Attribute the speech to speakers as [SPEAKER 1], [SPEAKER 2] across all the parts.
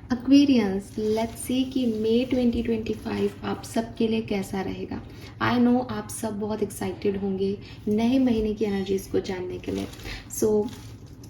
[SPEAKER 1] Aquarians, let's see कि मई 2025 आप सबके लिए कैसा रहेगा। आई नो आप सब बहुत एक्साइटेड होंगे नए महीने की एनर्जीज़ को जानने के लिए। सो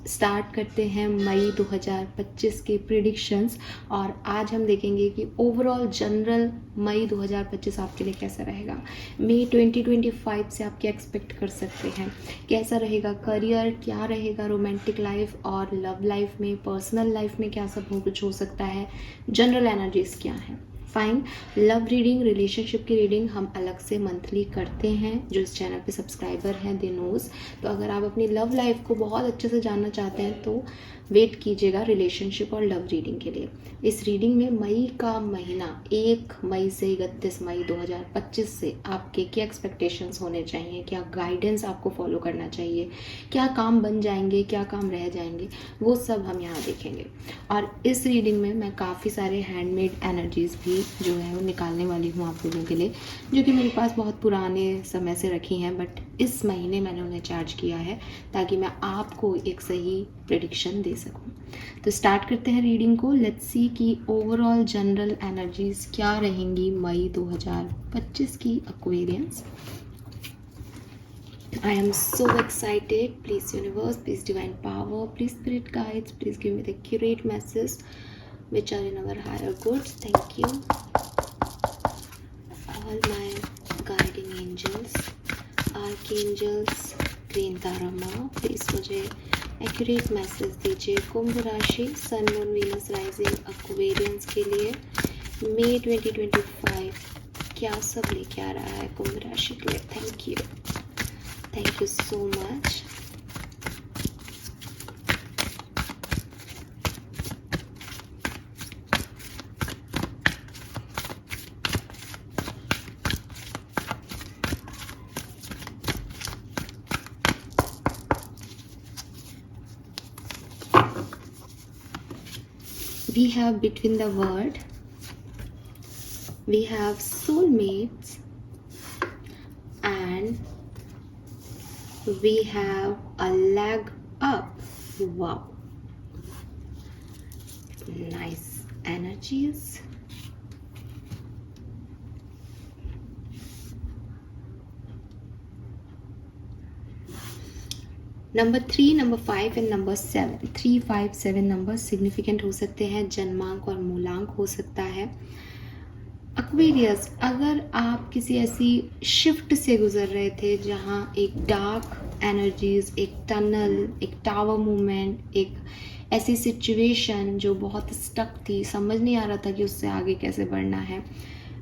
[SPEAKER 1] स्टार्ट करते हैं मई 2025 के प्रिडिक्शंस, और आज हम देखेंगे कि ओवरऑल जनरल मई 2025 आपके लिए कैसा रहेगा। मई 2025 से आप क्या एक्सपेक्ट कर सकते हैं, कैसा रहेगा करियर, क्या रहेगा रोमांटिक लाइफ और लव लाइफ में, पर्सनल लाइफ में क्या सब कुछ हो सकता है, जनरल एनर्जीज क्या है। फाइन। लव रीडिंग, रिलेशनशिप की रीडिंग हम अलग से मंथली करते हैं। जो इस चैनल पे सब्सक्राइबर हैं दे नोज। तो अगर आप अपनी लव लाइफ को बहुत अच्छे से जानना चाहते हैं तो वेट कीजिएगा रिलेशनशिप और लव रीडिंग के लिए। इस रीडिंग में मई का महीना 1 मई से 31 मई 2025 से आपके क्या एक्सपेक्टेशंस होने चाहिए, क्या गाइडेंस आपको फॉलो करना चाहिए, क्या काम बन जाएंगे, क्या काम रह जाएंगे, वो सब हम यहाँ देखेंगे। और इस रीडिंग में मैं काफ़ी सारे हैंडमेड एनर्जीज़ भी जो है वो निकालने वाली हूँ आप लोगों के लिए, जो कि मेरे पास बहुत पुराने समय से रखी हैं, बट इस महीने मैंने उन्हें चार्ज किया है ताकि मैं आपको एक सही प्रेडिक्शन दे सकूं। तो स्टार्ट करते हैं रीडिंग को। लेट्स सी कि ओवरऑल जनरल एनर्जीज क्या रहेंगी मई 2025 की Aquarians. I am so excited. Please universe, please divine power, please spirit guides, please give me the accurate message which are in our higher goods. Thank you. All my guiding angels, archangels, green Tara माँ, please मुझे accurate message दीजिए कुंभ राशि, sun moon Venus rising Aquarians के लिए मई 2025 क्या सब लेके आ रहा है कुंभ राशि के लिए। Thank you so much. We have between the word, we have soulmates, and we have a leg up. Wow, nice energies. Number 3, number 5 and number 7, 3, 5, 7 number significant हो सकते हैं। जन्मांक और मूलांक हो सकता है। एक्वेरियस, अगर आप किसी ऐसी शिफ्ट से गुजर रहे थे जहाँ एक डार्क एनर्जीज, एक टनल, एक टावर मूवमेंट, एक ऐसी सिचुएशन जो बहुत स्टक थी, समझ नहीं आ रहा था कि उससे आगे कैसे बढ़ना है,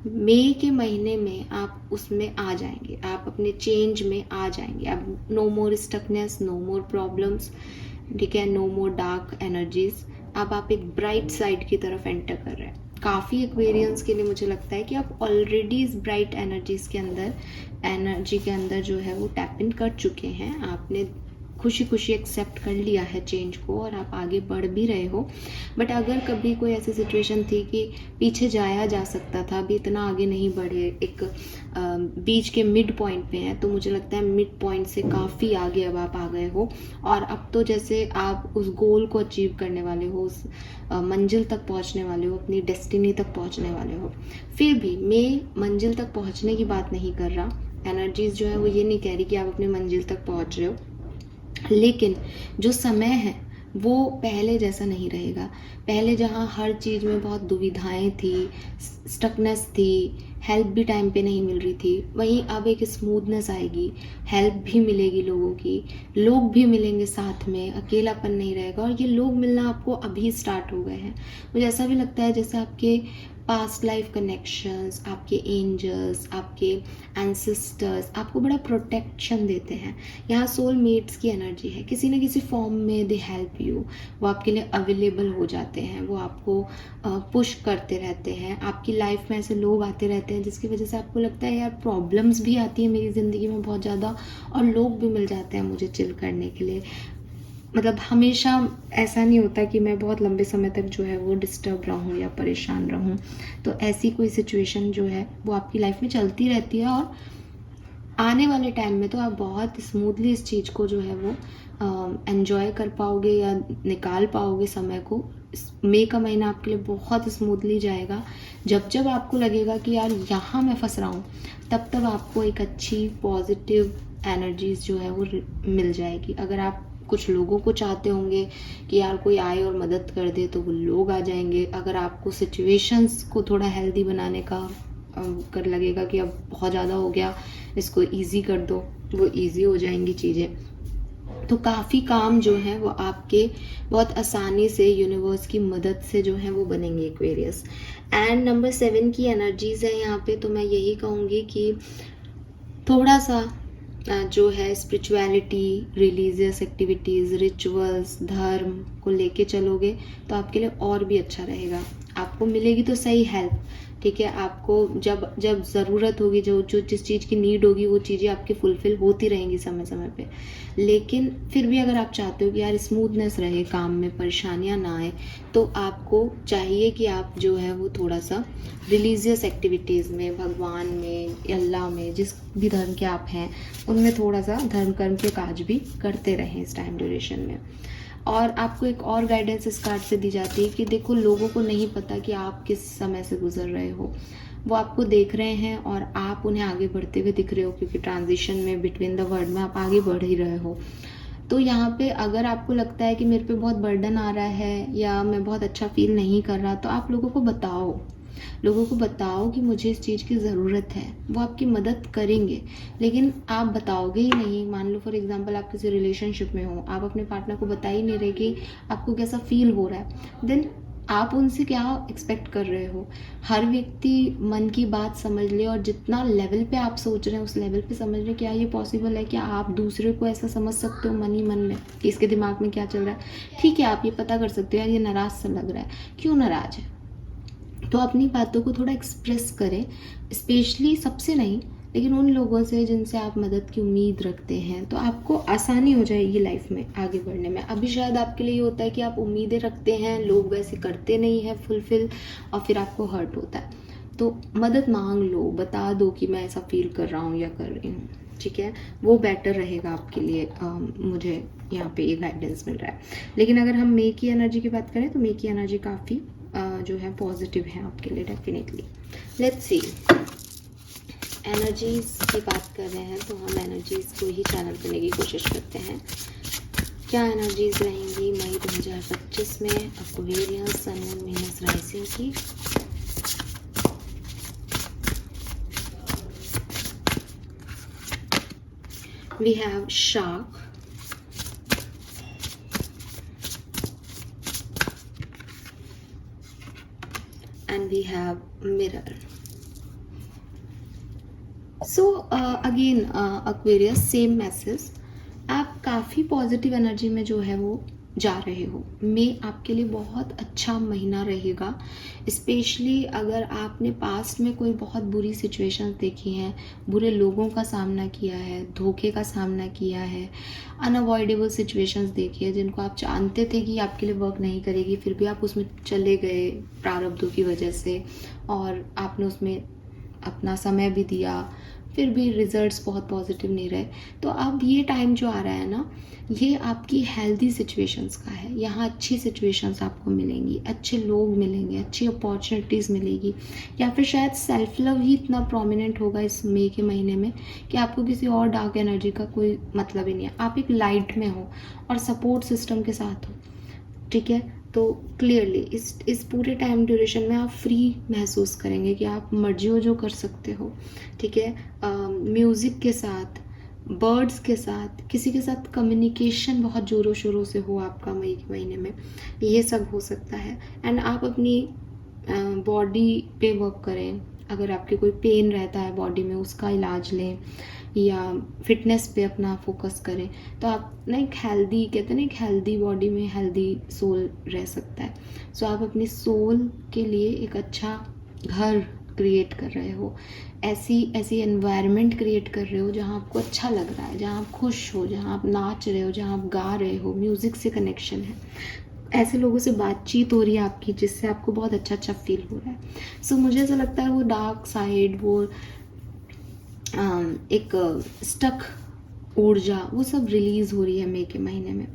[SPEAKER 1] मई के महीने में आप उसमें आ जाएंगे, आप अपने चेंज में आ जाएंगे। अब नो मोर स्टकनेस, नो मोर प्रॉब्लम्स, ठीक है, नो मोर डार्क एनर्जीज। अब आप एक ब्राइट साइड की तरफ एंटर कर रहे हैं। काफ़ी एक्वेरियंस के लिए मुझे लगता है कि आप ऑलरेडी इस ब्राइट एनर्जी के अंदर जो है वो टैप इन कर चुके हैं। आपने खुशी खुशी एक्सेप्ट कर लिया है चेंज को और आप आगे बढ़ भी रहे हो। बट अगर कभी कोई ऐसी सिचुएशन थी कि पीछे जाया जा सकता था, अभी इतना आगे नहीं बढ़े, एक बीच के मिड पॉइंट पे हैं, तो मुझे लगता है मिड पॉइंट से काफ़ी आगे अब आप आ गए हो। और अब तो जैसे आप उस गोल को अचीव करने वाले हो, उस मंजिल तक पहुंचने वाले हो, अपनी डेस्टिनी तक पहुंचने वाले हो। फिर भी मैं मंजिल तक पहुंचने की बात नहीं कर रहा। एनर्जीज जो है वो ये नहीं कह रही कि आप अपनी मंजिल तक पहुंच रहे हो, लेकिन जो समय है वो पहले जैसा नहीं रहेगा। पहले जहाँ हर चीज़ में बहुत दुविधाएं थी, स्टकनेस थी, हेल्प भी टाइम पे नहीं मिल रही थी, वहीं अब एक स्मूथनेस आएगी, हेल्प भी मिलेगी लोगों की, लोग भी मिलेंगे साथ में, अकेलापन नहीं रहेगा। और ये लोग मिलना आपको अभी स्टार्ट हो गए हैं। मुझे ऐसा भी लगता है जैसे आपके पास्ट लाइफ कनेक्शंस, आपके एंजल्स, आपके एंसेस्टर्स आपको बड़ा प्रोटेक्शन देते हैं। यहाँ सोलमेट्स की एनर्जी है, किसी न किसी फॉर्म में दे हेल्प यू, वो आपके लिए अवेलेबल हो जाते हैं, वो आपको पुश करते रहते हैं। आपकी लाइफ में ऐसे लोग आते रहते हैं जिसकी वजह से आपको लगता है यार प्रॉब्लम्स भी आती है मेरी ज़िंदगी में बहुत ज़्यादा, और लोग भी मिल जाते हैं मुझे चिल करने के लिए। मतलब हमेशा ऐसा नहीं होता कि मैं बहुत लंबे समय तक जो है वो डिस्टर्ब रहूँ या परेशान रहूँ। तो ऐसी कोई सिचुएशन जो है वो आपकी लाइफ में चलती रहती है, और आने वाले टाइम में तो आप बहुत स्मूथली इस चीज़ को जो है वो एन्जॉय कर पाओगे या निकाल पाओगे समय को। मई का महीना आपके लिए बहुत स्मूथली जाएगा। जब जब आपको लगेगा कि यार यहाँ मैं फंस रहा हूँ, तब तब आपको एक अच्छी पॉजिटिव एनर्जीज जो है वो मिल जाएगी। अगर आप कुछ लोगों को चाहते होंगे कि यार कोई आए और मदद कर दे, तो वो लोग आ जाएंगे। अगर आपको सिचुएशंस को थोड़ा हेल्दी बनाने का कर लगेगा कि अब बहुत ज़्यादा हो गया, इसको ईज़ी कर दो, वो ईज़ी हो जाएंगी चीज़ें। तो काफ़ी काम जो है वो आपके बहुत आसानी से यूनिवर्स की मदद से जो है वो बनेंगे एक्वेरियस। एंड नंबर 7 की एनर्जीज़ है यहाँ पे, तो मैं यही कहूँगी कि थोड़ा सा जो है स्पिरिचुअलिटी, रिलीजियस एक्टिविटीज़, रिचुअल्स, धर्म को लेके चलोगे तो आपके लिए और भी अच्छा रहेगा। आपको मिलेगी तो सही हेल्प, ठीक है। आपको जब जब ज़रूरत होगी, जो जो जिस चीज़ की नीड होगी, वो चीज़ें आपकी फुलफ़िल होती रहेंगी समय समय पे। लेकिन फिर भी अगर आप चाहते हो कि यार स्मूथनेस रहे काम में, परेशानियाँ ना आए, तो आपको चाहिए कि आप जो है वो थोड़ा सा रिलीजियस एक्टिविटीज़ में, भगवान में, अल्लाह में, जिस भी धर्म के आप हैं उनमें थोड़ा सा धर्म कर्म के काज भी करते रहें इस टाइम ड्यूरेशन में। और आपको एक और गाइडेंस इस कार्ड से दी जाती है कि देखो, लोगों को नहीं पता कि आप किस समय से गुजर रहे हो। वो आपको देख रहे हैं और आप उन्हें आगे बढ़ते हुए दिख रहे हो, क्योंकि ट्रांजिशन में, बिटवीन द वर्ड में आप आगे बढ़ ही रहे हो। तो यहाँ पे अगर आपको लगता है कि मेरे पे बहुत बर्डन आ रहा है या मैं बहुत अच्छा फील नहीं कर रहा, तो आप लोगों को बताओ कि मुझे इस चीज़ की ज़रूरत है। वो आपकी मदद करेंगे, लेकिन आप बताओगे ही नहीं। मान लो फॉर एग्जांपल आप किसी रिलेशनशिप में हो, आप अपने पार्टनर को बता ही नहीं रहे कि आपको कैसा फील हो रहा है, देन आप उनसे क्या एक्सपेक्ट कर रहे हो। हर व्यक्ति मन की बात समझ ले, और जितना लेवल पे आप सोच रहे हैं उस लेवल पे समझ ले। क्या ये पॉसिबल है कि आप दूसरे को ऐसा समझ सकते हो मन ही मन में कि इसके दिमाग में क्या चल रहा है? ठीक है, आप ये पता कर सकते हो यार ये नाराज़ सा लग रहा है, क्यों नाराज़ है। तो अपनी बातों को थोड़ा एक्सप्रेस करें, स्पेशली सबसे नहीं, लेकिन उन लोगों से जिनसे आप मदद की उम्मीद रखते हैं, तो आपको आसानी हो जाएगी लाइफ में आगे बढ़ने में। अभी शायद आपके लिए ये होता है कि आप उम्मीदें रखते हैं, लोग वैसे करते नहीं हैं फुलफिल, और फिर आपको हर्ट होता है। तो मदद मांग लो, बता दो कि मैं ऐसा फील कर रहा हूँ या कर रही हूँ, ठीक है। वो बेटर रहेगा आपके लिए। मुझे यहाँ पे ये गाइडेंस मिल रहा है। लेकिन अगर हम मे की एनर्जी की बात करें, तो मे की एनर्जी काफ़ी जो है पॉजिटिव है आपके लिए डेफिनेटली। लेट्स सी, एनर्जीज की बात कर रहे हैं तो हम एनर्जीज को ही चैनल करने की कोशिश करते हैं। क्या एनर्जीज रहेंगी मई 2025 में Aquarius, sun and Venus rising की? We have shark, and we have mirror. So again Aquarius, same message। आप काफ़ी पॉजिटिव एनर्जी में जो है वो जा रहे हो। मई आपके लिए बहुत अच्छा महीना रहेगा, स्पेशली अगर आपने पास्ट में कोई बहुत बुरी सिचुएशंस देखी हैं, बुरे लोगों का सामना किया है, धोखे का सामना किया है, अनअवॉइडेबल सिचुएशंस देखी है जिनको आप जानते थे कि आपके लिए वर्क नहीं करेगी, फिर भी आप उसमें चले गए प्रारब्धों की वजह से, और आपने उसमें अपना समय भी दिया, फिर भी रिजल्ट्स बहुत पॉजिटिव नहीं रहे। तो अब ये टाइम जो आ रहा है ना, ये आपकी हेल्दी सिचुएशंस का है। यहाँ अच्छी सिचुएशंस आपको मिलेंगी, अच्छे लोग मिलेंगे, अच्छी अपॉर्चुनिटीज़ मिलेगी, या फिर शायद सेल्फ लव ही इतना प्रोमिनेंट होगा इस मई के महीने में कि आपको किसी और डार्क एनर्जी का कोई मतलब ही नहीं है। आप एक लाइट में हो और सपोर्ट सिस्टम के साथ हो, ठीक है। तो क्लियरली इस पूरे टाइम ड्यूरेशन में आप फ्री महसूस करेंगे कि आप मर्जी जो कर सकते हो, ठीक है। म्यूज़िक के साथ, बर्ड्स के साथ, किसी के साथ कम्युनिकेशन बहुत ज़ोरों शोरों से हो आपका मई के महीने में, ये सब हो सकता है। एंड आप अपनी बॉडी पे वर्क करें। अगर आपके कोई पेन रहता है बॉडी में, उसका इलाज लें, या फिटनेस पे अपना फोकस करें, तो आप ना एक हेल्दी, कहते हैं ना, एक हेल्दी बॉडी में हेल्दी सोल रह सकता है। सो आप अपनी सोल के लिए एक अच्छा घर क्रिएट कर रहे हो, ऐसी एनवायरनमेंट क्रिएट कर रहे हो जहाँ आपको अच्छा लग रहा है, जहाँ आप खुश हो, जहाँ आप नाच रहे हो, जहाँ आप गा रहे हो, म्यूज़िक से कनेक्शन है, ऐसे लोगों से बातचीत हो रही है आपकी जिससे आपको बहुत अच्छा फील हो रहा है। सो मुझे ऐसा लगता है वो डार्क साइड, वो एक स्टक ऊर्जा वो सब रिलीज़ हो रही है मई के महीने में।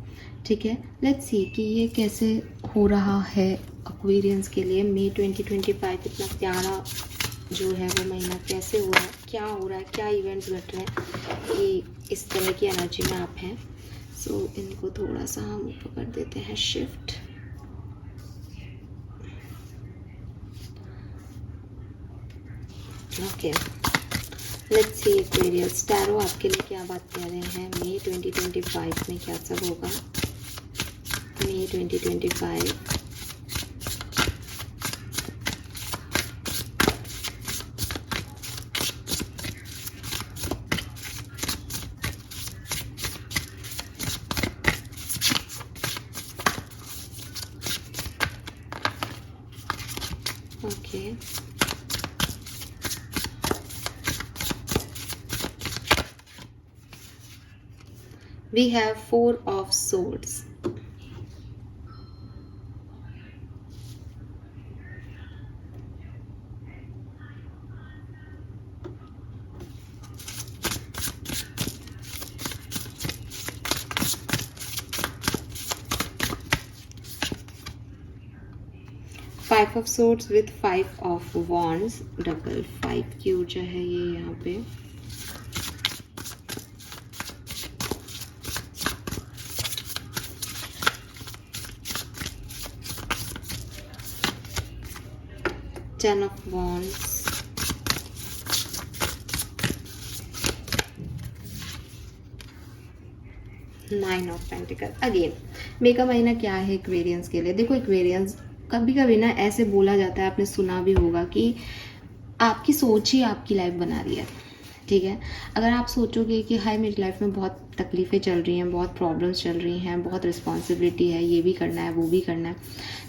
[SPEAKER 1] ठीक है, लेट्स सी कि ये कैसे हो रहा है एक्वेरियंस के लिए। मई 2025 इतना प्यारा जो है वो महीना कैसे हो रहा है, क्या हो रहा है, क्या इवेंट्स घट रहे हैं कि इस तरह की एनर्जी में आप हैं। सो इनको थोड़ा सा हम ऊपर कर देते हैं shift. Okay, let's see Aquarius tarot आपके लिए क्या बात कह रहे हैं मई 2025 में, क्या सब होगा मई 2025। Okay, we have 4 of swords. Five of swords with 5 of wands, double 5 की ऊर्जा है ये यहाँ पे। Ten of wands, nine of pentacle. Again मई का महीना क्या है एक्वेरियंस के लिए। देखो एक्वेरियंस कभी कभी ना ऐसे बोला जाता है, आपने सुना भी होगा कि आपकी सोच ही आपकी लाइफ बना रही है। ठीक है, अगर आप सोचोगे कि हाय मेरी लाइफ में बहुत तकलीफ़ें चल रही हैं, बहुत प्रॉब्लम्स चल रही हैं, बहुत रिस्पॉन्सिबिलिटी है, ये भी करना है वो भी करना है,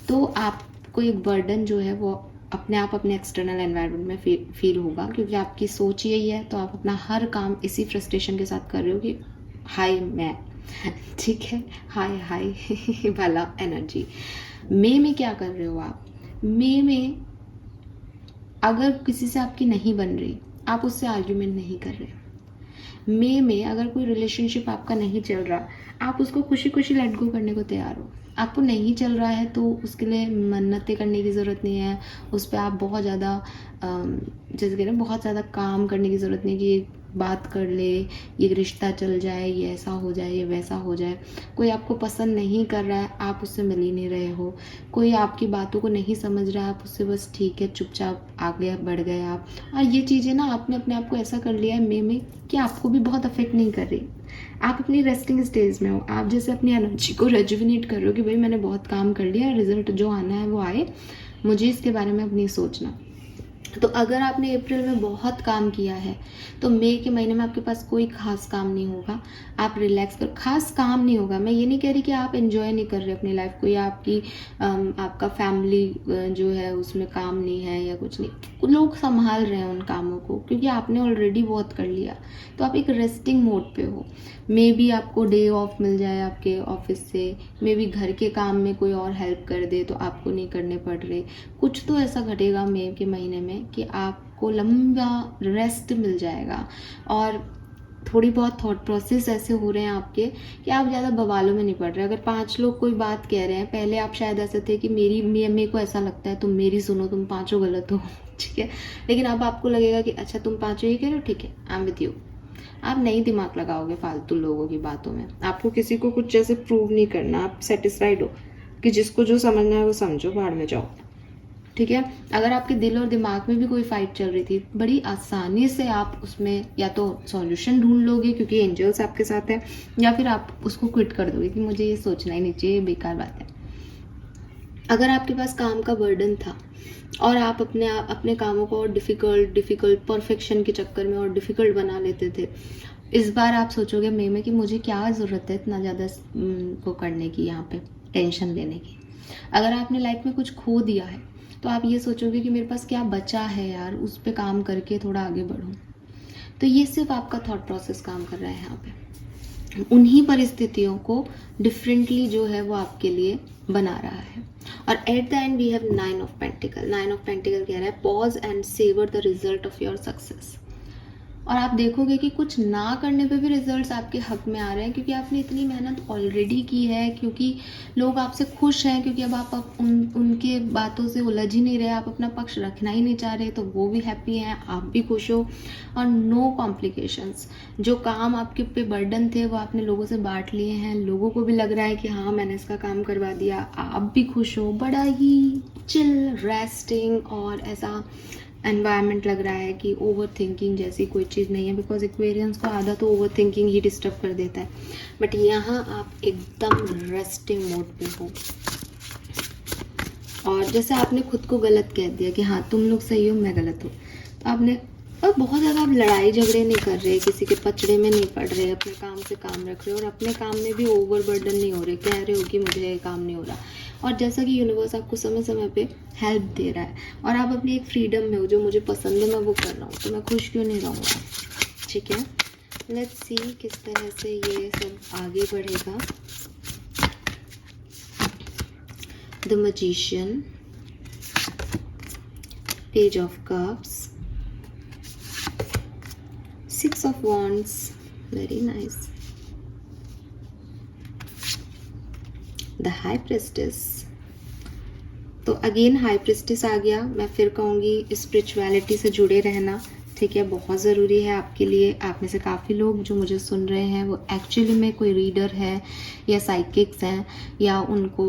[SPEAKER 1] तो आपको एक बर्डन जो है वो अपने आप अपने एक्सटर्नल एनवायरनमेंट में फील होगा, क्योंकि आपकी सोच यही है। तो आप अपना हर काम इसी फ्रस्ट्रेशन के साथ कर रहे हो कि हाय मैं ठीक है, हाय हाय वाला एनर्जी। मई में क्या कर रहे हो आप? मई में अगर किसी से आपकी नहीं बन रही, आप उससे आर्ग्यूमेंट नहीं कर रहे। मई में अगर कोई रिलेशनशिप आपका नहीं चल रहा, आप उसको खुशी खुशी लेट गो करने को तैयार हो। आपको नहीं चल रहा है तो उसके लिए मन्नतें करने की ज़रूरत नहीं है, उस पर आप बहुत ज़्यादा जैसे कह रहे हैं बहुत ज़्यादा काम करने की ज़रूरत नहीं कि बात कर ले, ये रिश्ता चल जाए, ये ऐसा हो जाए, ये वैसा हो जाए। कोई आपको पसंद नहीं कर रहा है, आप उससे मिल ही नहीं रहे हो। कोई आपकी बातों को नहीं समझ रहा है, आप उससे बस ठीक है चुपचाप आगे बढ़ गए आप। और ये चीज़ें ना आपने अपने आप को ऐसा कर लिया है मई में कि आपको भी बहुत अफेक्ट नहीं कर रही। आप अपनी रेस्टिंग स्टेज में हो, आप जैसे अपनी एनर्जी को रेजुविनेट कर रहे हो कि भाई मैंने बहुत काम कर लिया, रिजल्ट जो आना है वो आए, मुझे इसके बारे में अब नहीं सोचना। तो अगर आपने अप्रैल में बहुत काम किया है तो मई के महीने में आपके पास कोई खास काम नहीं होगा। आप रिलैक्स करो, खास काम नहीं होगा। मैं ये नहीं कह रही कि आप एंजॉय नहीं कर रहे अपनी लाइफ को, या आपका फैमिली जो है उसमें काम नहीं है या कुछ नहीं, लोग संभाल रहे हैं उन कामों को, क्योंकि आपने ऑलरेडी बहुत कर लिया। तो आप एक रेस्टिंग मोड पे हो। मे बी आपको डे ऑफ मिल जाए आपके ऑफिस से, मे बी घर के काम में कोई और हेल्प कर दे तो आपको नहीं करने पड़ रहे। कुछ तो ऐसा घटेगा मई के महीने में कि आपको लंबा रेस्ट मिल जाएगा, और थोड़ी बहुत थॉट प्रोसेस ऐसे हो रहे हैं आपके कि आप ज़्यादा बवालों में नहीं पड़ रहे। अगर 5 लोग कोई बात कह रहे हैं, पहले आप शायद ऐसे थे कि मेरे को ऐसा लगता है, तुम मेरी सुनो, तुम पाँचों गलत हो ठीक है, लेकिन अब आपको लगेगा कि अच्छा तुम पाँचों ही कह रहे हो, ठीक है आई एम विद यू। आप नहीं दिमाग लगाओगे फालतू लोगों की बातों में। आपको किसी को कुछ जैसे प्रूव नहीं करना, आप सेटिस्फाइड हो कि जिसको जो समझना है वो समझो, बाहर में जाओ। ठीक है, अगर आपके दिल और दिमाग में भी कोई फाइट चल रही थी, बड़ी आसानी से आप उसमें या तो सॉल्यूशन ढूंढ लोगे क्योंकि एंजल्स आपके साथ है, या फिर आप उसको क्विट कर दोगे कि मुझे ये सोचना ही नहीं चाहिए, बेकार बात है। अगर आपके पास काम का बर्डन था और आप अपने कामों को और डिफ़िकल्ट परफेक्शन के चक्कर में और डिफ़िकल्ट बना लेते थे, इस बार आप सोचोगे मई में कि मुझे क्या ज़रूरत है इतना ज़्यादा वो करने की, यहाँ पे टेंशन लेने की। अगर आपने लाइफ में कुछ खो दिया है तो आप ये सोचोगे कि मेरे पास क्या बचा है यार, उस पर काम करके थोड़ा आगे बढ़ूँ। तो ये सिर्फ आपका थॉट प्रोसेस काम कर रहा है यहाँ पे। उन्हीं परिस्थितियों को डिफरेंटली जो है वो आपके लिए बना रहा है। और at the end we have 9 of pentacle. 9 of pentacle कह रहा है pause and savour the result of your success. और आप देखोगे कि कुछ ना करने पे भी रिजल्ट्स आपके हक में आ रहे हैं, क्योंकि आपने इतनी मेहनत ऑलरेडी की है, क्योंकि लोग आपसे खुश हैं, क्योंकि अब आप उनके बातों से उलझ ही नहीं रहे, आप अपना पक्ष रखना ही नहीं चाह रहे, तो वो भी हैप्पी हैं, आप भी खुश हो, और नो कॉम्प्लिकेशंस। जो काम आपके पे बर्डन थे वो आपने लोगों से बांट लिए हैं, लोगों को भी लग रहा है कि हाँ मैंने इसका काम करवा दिया, आप भी खुश हो, बड़ा ही चिल रेस्टिंग और ऐसा एनवायरनमेंट लग रहा है कि ओवर थिंकिंग जैसी कोई चीज़ नहीं है, बिकॉज एक्वेरियंस को आधा तो ओवर थिंकिंग ही डिस्टर्ब कर देता है। बट यहाँ आप एकदम रेस्टिंग मोड पे हो, और जैसे आपने खुद को गलत कह दिया कि हाँ तुम लोग सही हो मैं गलत हूँ, तो आपने और बहुत ज़्यादा आप लड़ाई झगड़े नहीं कर रहे, किसी के पचड़े में नहीं पड़ रहे, अपने काम से काम रख रहे हो, और अपने काम में भी ओवर बर्डन नहीं हो रहे, कह रहे हो कि मुझे ये काम नहीं हो रहा। और जैसा कि यूनिवर्स आपको समय समय पे हेल्प दे रहा है, और आप अपनी एक फ्रीडम में हो, जो मुझे पसंद है मैं वो कर रहा हूँ, तो मैं खुश क्यों नहीं रहूँगा। ठीक है, लेट्स सी किस तरह से ये सब आगे बढ़ेगा। The magician, page of cups, Six of Wands, very nice. The High Priestess. तो अगेन हाई प्रिस्टेस आ गया। मैं फिर कहूँगी स्पिरिचुअलिटी से जुड़े रहना, ठीक है, बहुत ज़रूरी है आपके लिए। आप में से काफ़ी लोग जो मुझे सुन रहे हैं वो एक्चुअली में कोई रीडर है या साइकिक्स हैं, या उनको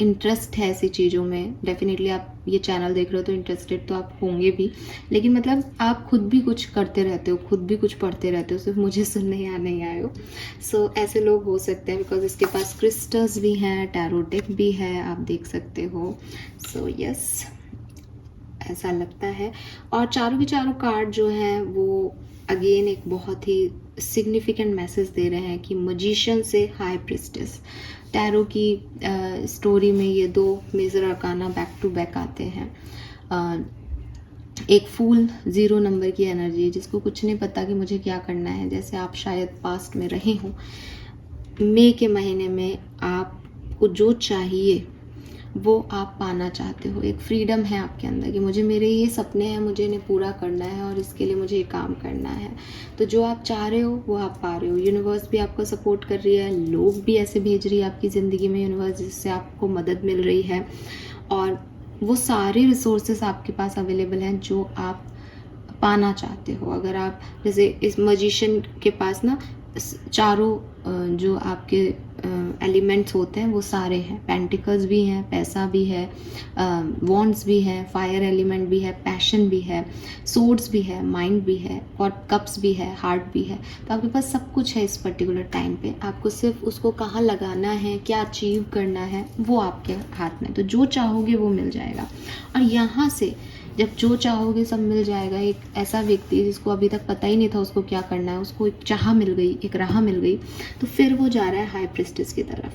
[SPEAKER 1] इंटरेस्ट है ऐसी चीज़ों में। डेफिनेटली आप ये चैनल देख रहे हो तो इंटरेस्टेड तो आप होंगे भी, लेकिन मतलब आप खुद भी कुछ करते रहते हो, खुद भी कुछ पढ़ते रहते हो, सिर्फ मुझे सुनने या नहीं आए हो। सो ऐसे लोग हो सकते हैं, बिकॉज इसके पास क्रिस्टल्स भी हैं, टैरो डेक भी है, आप देख सकते हो। सो यस, ऐसा लगता है। और चारों के चारों कार्ड जो हैं वो अगेन एक बहुत ही सिग्निफिकेंट मैसेज दे रहे हैं कि मजिशियन से हाई प्रिस्टेस। टैरो की स्टोरी में ये दो major arcana back to back आते हैं। एक फूल 0 नंबर की एनर्जी, जिसको कुछ नहीं पता कि मुझे क्या करना है, जैसे आप शायद पास्ट में रहे हो। मई के महीने में आपको जो चाहिए वो आप पाना चाहते हो, एक फ्रीडम है आपके अंदर कि मुझे मेरे ये सपने हैं, मुझे इन्हें पूरा करना है और इसके लिए मुझे ये काम करना है। तो जो आप चाह रहे हो वो आप पा रहे हो। यूनिवर्स भी आपको सपोर्ट कर रही है, लोग भी ऐसे भेज रही है आपकी ज़िंदगी में यूनिवर्स, जिससे आपको मदद मिल रही है, और वो सारे रिसोर्सेस आपके पास अवेलेबल हैं जो आप पाना चाहते हो। अगर आप जैसे इस मजिशियन के पास ना चारों जो आपके एलिमेंट्स होते हैं वो सारे हैं, पेंटिकल्स भी हैं, पैसा भी है, वॉन्ड्स भी है, फायर एलिमेंट भी है, पैशन भी है, सोर्ड्स भी है, माइंड भी है, और कप्स भी है, हार्ट भी है। तो आपके पास सब कुछ है इस पर्टिकुलर टाइम पे। आपको सिर्फ उसको कहाँ लगाना है, क्या अचीव करना है, वो आपके हाथ में। तो जो चाहोगे वो मिल जाएगा, और यहाँ से जब जो चाहोगे सब मिल जाएगा। एक ऐसा व्यक्ति जिसको अभी तक पता ही नहीं था उसको क्या करना है, उसको एक चाह मिल गई, एक राह मिल गई, तो फिर वो जा रहा है हाई प्रिस्टेस की तरफ,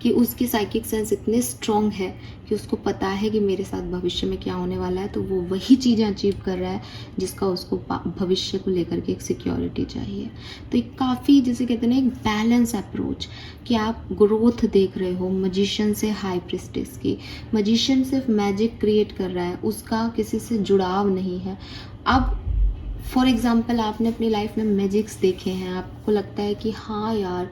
[SPEAKER 1] कि उसकी साइकिक सेंस इतने स्ट्रॉन्ग है कि उसको पता है कि मेरे साथ भविष्य में क्या होने वाला है, तो वो वही चीज़ें अचीव कर रहा है जिसका उसको भविष्य को लेकर के एक सिक्योरिटी चाहिए। तो एक काफ़ी, जैसे कहते हैं ना, एक बैलेंस अप्रोच, कि आप ग्रोथ देख रहे हो मजिशियन से हाई प्रिस्टेस की। मजिशियन सिर्फ मैजिक क्रिएट कर रहा है, उसका किसी से जुड़ाव नहीं है। अब फॉर एग्ज़ाम्पल आपने अपनी लाइफ में मैजिक्स देखे हैं, आपको लगता है कि हाँ यार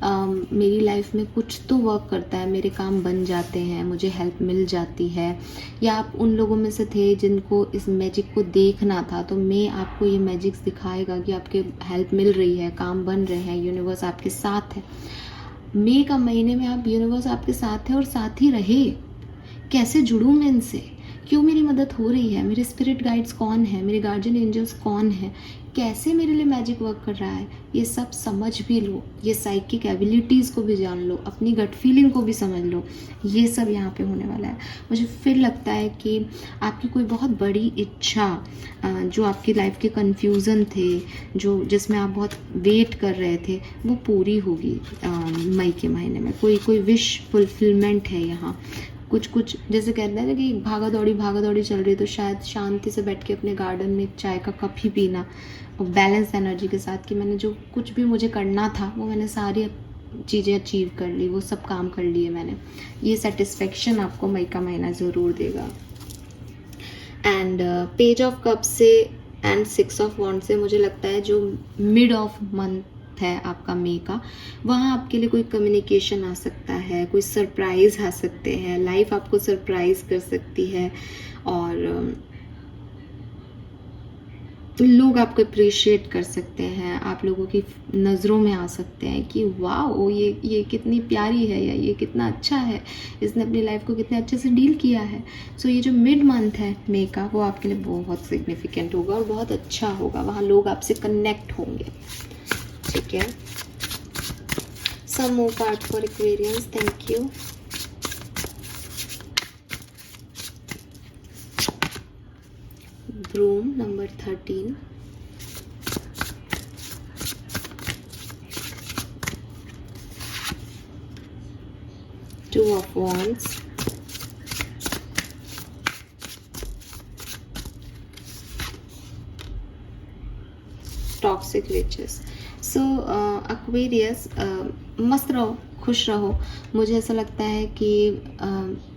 [SPEAKER 1] मेरी लाइफ में कुछ तो वर्क करता है, मेरे काम बन जाते हैं, मुझे हेल्प मिल जाती है, या आप उन लोगों में से थे जिनको इस मैजिक को देखना था, तो मैं आपको ये मैजिक्स दिखाएगा कि आपके हेल्प मिल रही है, काम बन रहे हैं, यूनिवर्स आपके साथ है। मई का महीने में आप यूनिवर्स आपके साथ है, और साथ ही रहे। कैसे जुड़ूँ मैं इनसे, क्यों मेरी मदद हो रही है, मेरे स्पिरिट गाइड्स कौन है, मेरे गार्जियन एंजल्स कौन है, कैसे मेरे लिए मैजिक वर्क कर रहा है, ये सब समझ भी लो। ये साइकिक एबिलिटीज़ को भी जान लो, अपनी गट फीलिंग को भी समझ लो। ये सब यहाँ पे होने वाला है। मुझे फिर लगता है कि आपकी कोई बहुत बड़ी इच्छा, जो आपकी लाइफ के कन्फ्यूज़न थे, जो जिसमें आप बहुत वेट कर रहे थे, वो पूरी होगी मई के महीने में। कोई विश फुलफिलमेंट है यहाँ। कुछ जैसे कहते हैं ना कि भागा दौड़ी चल रही, तो शायद शांति से बैठ के अपने गार्डन में एक चाय का कप ही पीना, और बैलेंस एनर्जी के साथ, कि मैंने जो कुछ भी मुझे करना था वो मैंने सारी चीज़ें अचीव कर ली, वो सब काम कर लिए मैंने। ये सेटिस्फेक्शन आपको मई का महीना ज़रूर देगा। एंड पेज ऑफ कप से एंड 6 ऑफ वॉन्ड्स से मुझे लगता है जो मिड ऑफ मंथ है आपका मई का, वहाँ आपके लिए कोई कम्युनिकेशन आ सकता है, कोई सरप्राइज़ आ सकते हैं, लाइफ आपको सरप्राइज़ कर सकती है और लोग आपको अप्रिशिएट कर सकते हैं, आप लोगों की नज़रों में आ सकते हैं कि वाह ये कितनी प्यारी है या ये कितना अच्छा है, इसने अपनी लाइफ को कितने अच्छे से डील किया है। सो ये जो मिड मंथ है मई का, वो आपके लिए बहुत सिग्निफिकेंट होगा और बहुत अच्छा होगा, वहाँ लोग आपसे कनेक्ट होंगे, ठीक है। Some more card for Aquarians, thank you. Broom number 13, Two of Wands, Toxic Witches। So Aquarius, मस्त रहो, खुश रहो। मुझे ऐसा लगता है कि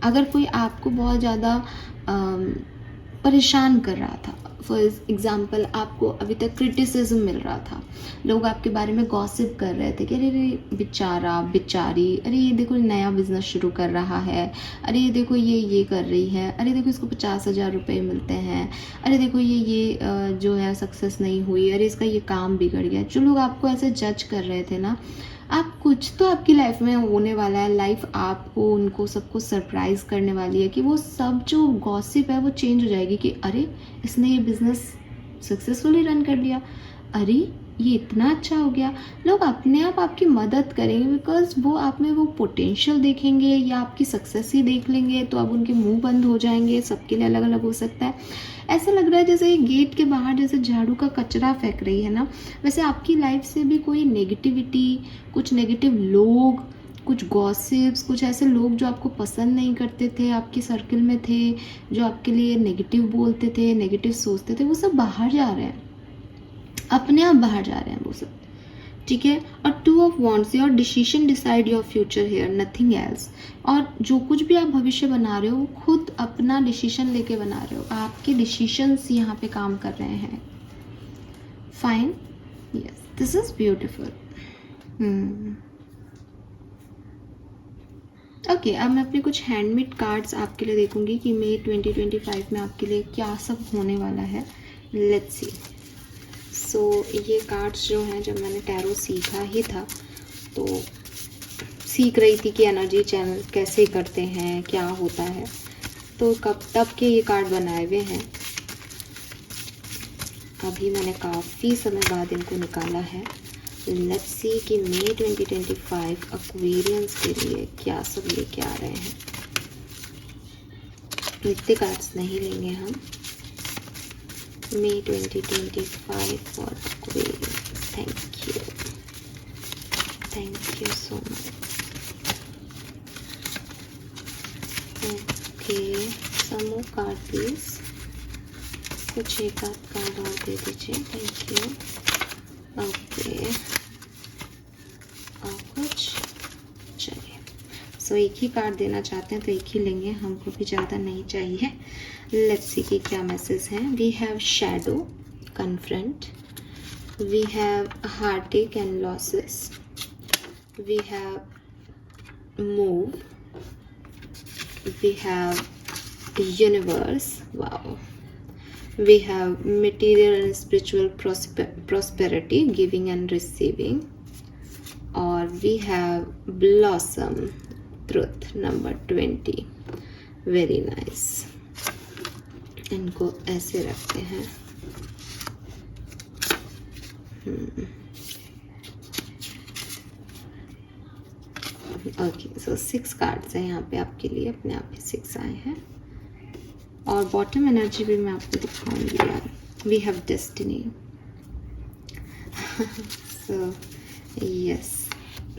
[SPEAKER 1] अगर कोई आपको बहुत ज़्यादा परेशान कर रहा था, फॉर एग्ज़ाम्पल आपको अभी तक क्रिटिसिज्म मिल रहा था, लोग आपके बारे में गॉसिप कर रहे थे कि अरे बेचारा बेचारी, अरे ये देखो नया बिजनेस शुरू कर रहा है, अरे ये देखो ये कर रही है, अरे देखो इसको 50,000 रुपये मिलते हैं, अरे देखो ये जो है सक्सेस नहीं हुई, अरे इसका ये काम बिगड़ गया। जो लोग आपको ऐसे जज कर रहे थे ना, आप कुछ तो आपकी लाइफ में होने वाला है, लाइफ आपको उनको सबको सरप्राइज करने वाली है कि वो सब जो गॉसिप है वो चेंज हो जाएगी कि अरे इसने ये बिज़नेस सक्सेसफुली रन कर लिया, अरे ये इतना अच्छा हो गया। लोग अपने आप आपकी मदद करेंगे बिकॉज वो आप में वो पोटेंशियल देखेंगे या आपकी सक्सेस ही देख लेंगे, तो अब उनके मुंह बंद हो जाएंगे। सबके लिए अलग अलग हो सकता है। ऐसा लग रहा है जैसे ये गेट के बाहर जैसे झाड़ू का कचरा फेंक रही है ना, वैसे आपकी लाइफ से भी कोई नेगेटिविटी, कुछ नेगेटिव लोग, कुछ गॉसिप्स, कुछ ऐसे लोग जो आपको पसंद नहीं करते थे, आपके सर्कल में थे, जो आपके लिए नेगेटिव बोलते थे, नेगेटिव सोचते थे, वो सब बाहर जा रहे हैं, अपने आप बाहर जा रहे हैं वो सब, ठीक है। और 2 of wands, your decision decide your future here, nothing else. और जो कुछ भी आप भविष्य बना रहे हो वो खुद अपना डिसीजन लेके बना रहे हो, आपके डिसीजंस यहाँ पे काम कर रहे हैं। Fine, yes, this is beautiful. Okay, अब मैं अपने कुछ हैंडमेड कार्ड्स आपके लिए देखूंगी कि मई 2025 में आपके लिए क्या सब होने वाला है। Let's see. सो ये कार्ड्स जो हैं, जब मैंने टैरो सीखा ही था तो सीख रही थी कि एनर्जी चैनल कैसे करते हैं, क्या होता है, तो तब के ये कार्ड बनाए हुए हैं। अभी मैंने काफ़ी समय बाद इनको निकाला है। लेट्स सी कि मई 2025 एक्वेरियंस के लिए क्या सब लेके आ रहे हैं। इतने कार्ड्स नहीं लेंगे हम। May 2025 for Aquarians. Thank you so much. Okay, some more card please. कुछ एक आध कार्ड और दे दीजिए, थैंक यू। ओके, और कुछ, चलिए। सो एक ही कार्ड देना चाहते हैं तो एक ही लेंगे, हमको भी ज़्यादा नहीं चाहिए। लेट्स सी कि क्या मैसेज हैं। We have shadow, confront, we have heartache and losses, we have move, we have universe, wow, we have material and spiritual prosperity, giving and receiving, और we have blossom, truth, number 20। very nice। इनको ऐसे रखते हैं। Okay, सो 6 cards हैं यहाँ पे आपके लिए, अपने आप ही 6 आए हैं। और बॉटम एनर्जी भी मैं आपको दिखाऊंगी यार। We have destiny. So yes,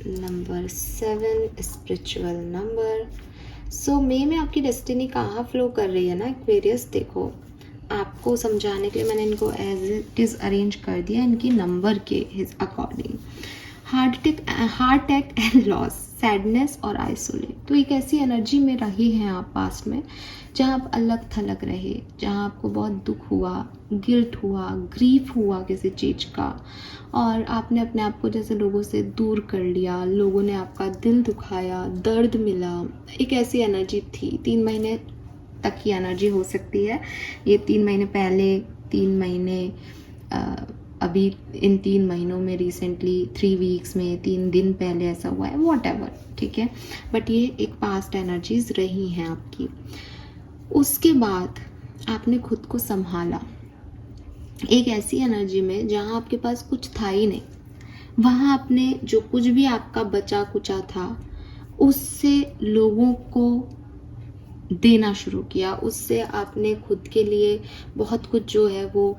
[SPEAKER 1] number 7 spiritual number. So मई में आपकी डेस्टिनी कहाँ फ्लो कर रही है ना एक्वेरियस, देखो आपको समझाने के लिए मैंने इनको एज इट इज़ अरेंज कर दिया इनकी नंबर के according. Heart attack and loss, sadness और आइसोलेट। तो एक ऐसी एनर्जी में रही हैं आप पास्ट में जहाँ आप अलग थलग रहे, जहाँ आपको बहुत दुख हुआ, गिल्ट हुआ, ग्रीफ हुआ किसी चीज़ का, और आपने अपने आप को जैसे लोगों से दूर कर लिया, लोगों ने आपका दिल दुखाया, दर्द मिला। एक ऐसी एनर्जी थी। 3 महीने तक की एनर्जी हो सकती है ये। 3 महीने पहले, 3 महीने अभी, इन 3 महीनों में रिसेंटली 3 वीक्स में 3 दिन पहले ऐसा हुआ है, वॉटएवर, ठीक है। बट ये एक पास्ट एनर्जीज रही हैं आपकी। उसके बाद आपने खुद को संभाला एक ऐसी एनर्जी में जहाँ आपके पास कुछ था ही नहीं। वहाँ आपने जो कुछ भी आपका बचा कुचा था उससे लोगों को देना शुरू किया। उससे आपने खुद के लिए बहुत कुछ जो है वो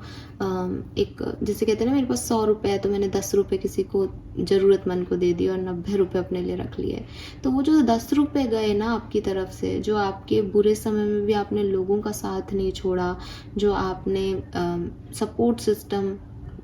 [SPEAKER 1] एक, जैसे कहते हैं ना, मेरे पास 100 रुपये है तो मैंने 10 रुपये किसी को, ज़रूरतमंद को दे दिए और 90 रुपये अपने लिए रख लिए। तो वो जो 10 रुपये गए ना आपकी तरफ से, जो आपके बुरे समय में भी आपने लोगों का साथ नहीं छोड़ा, जो आपने सपोर्ट सिस्टम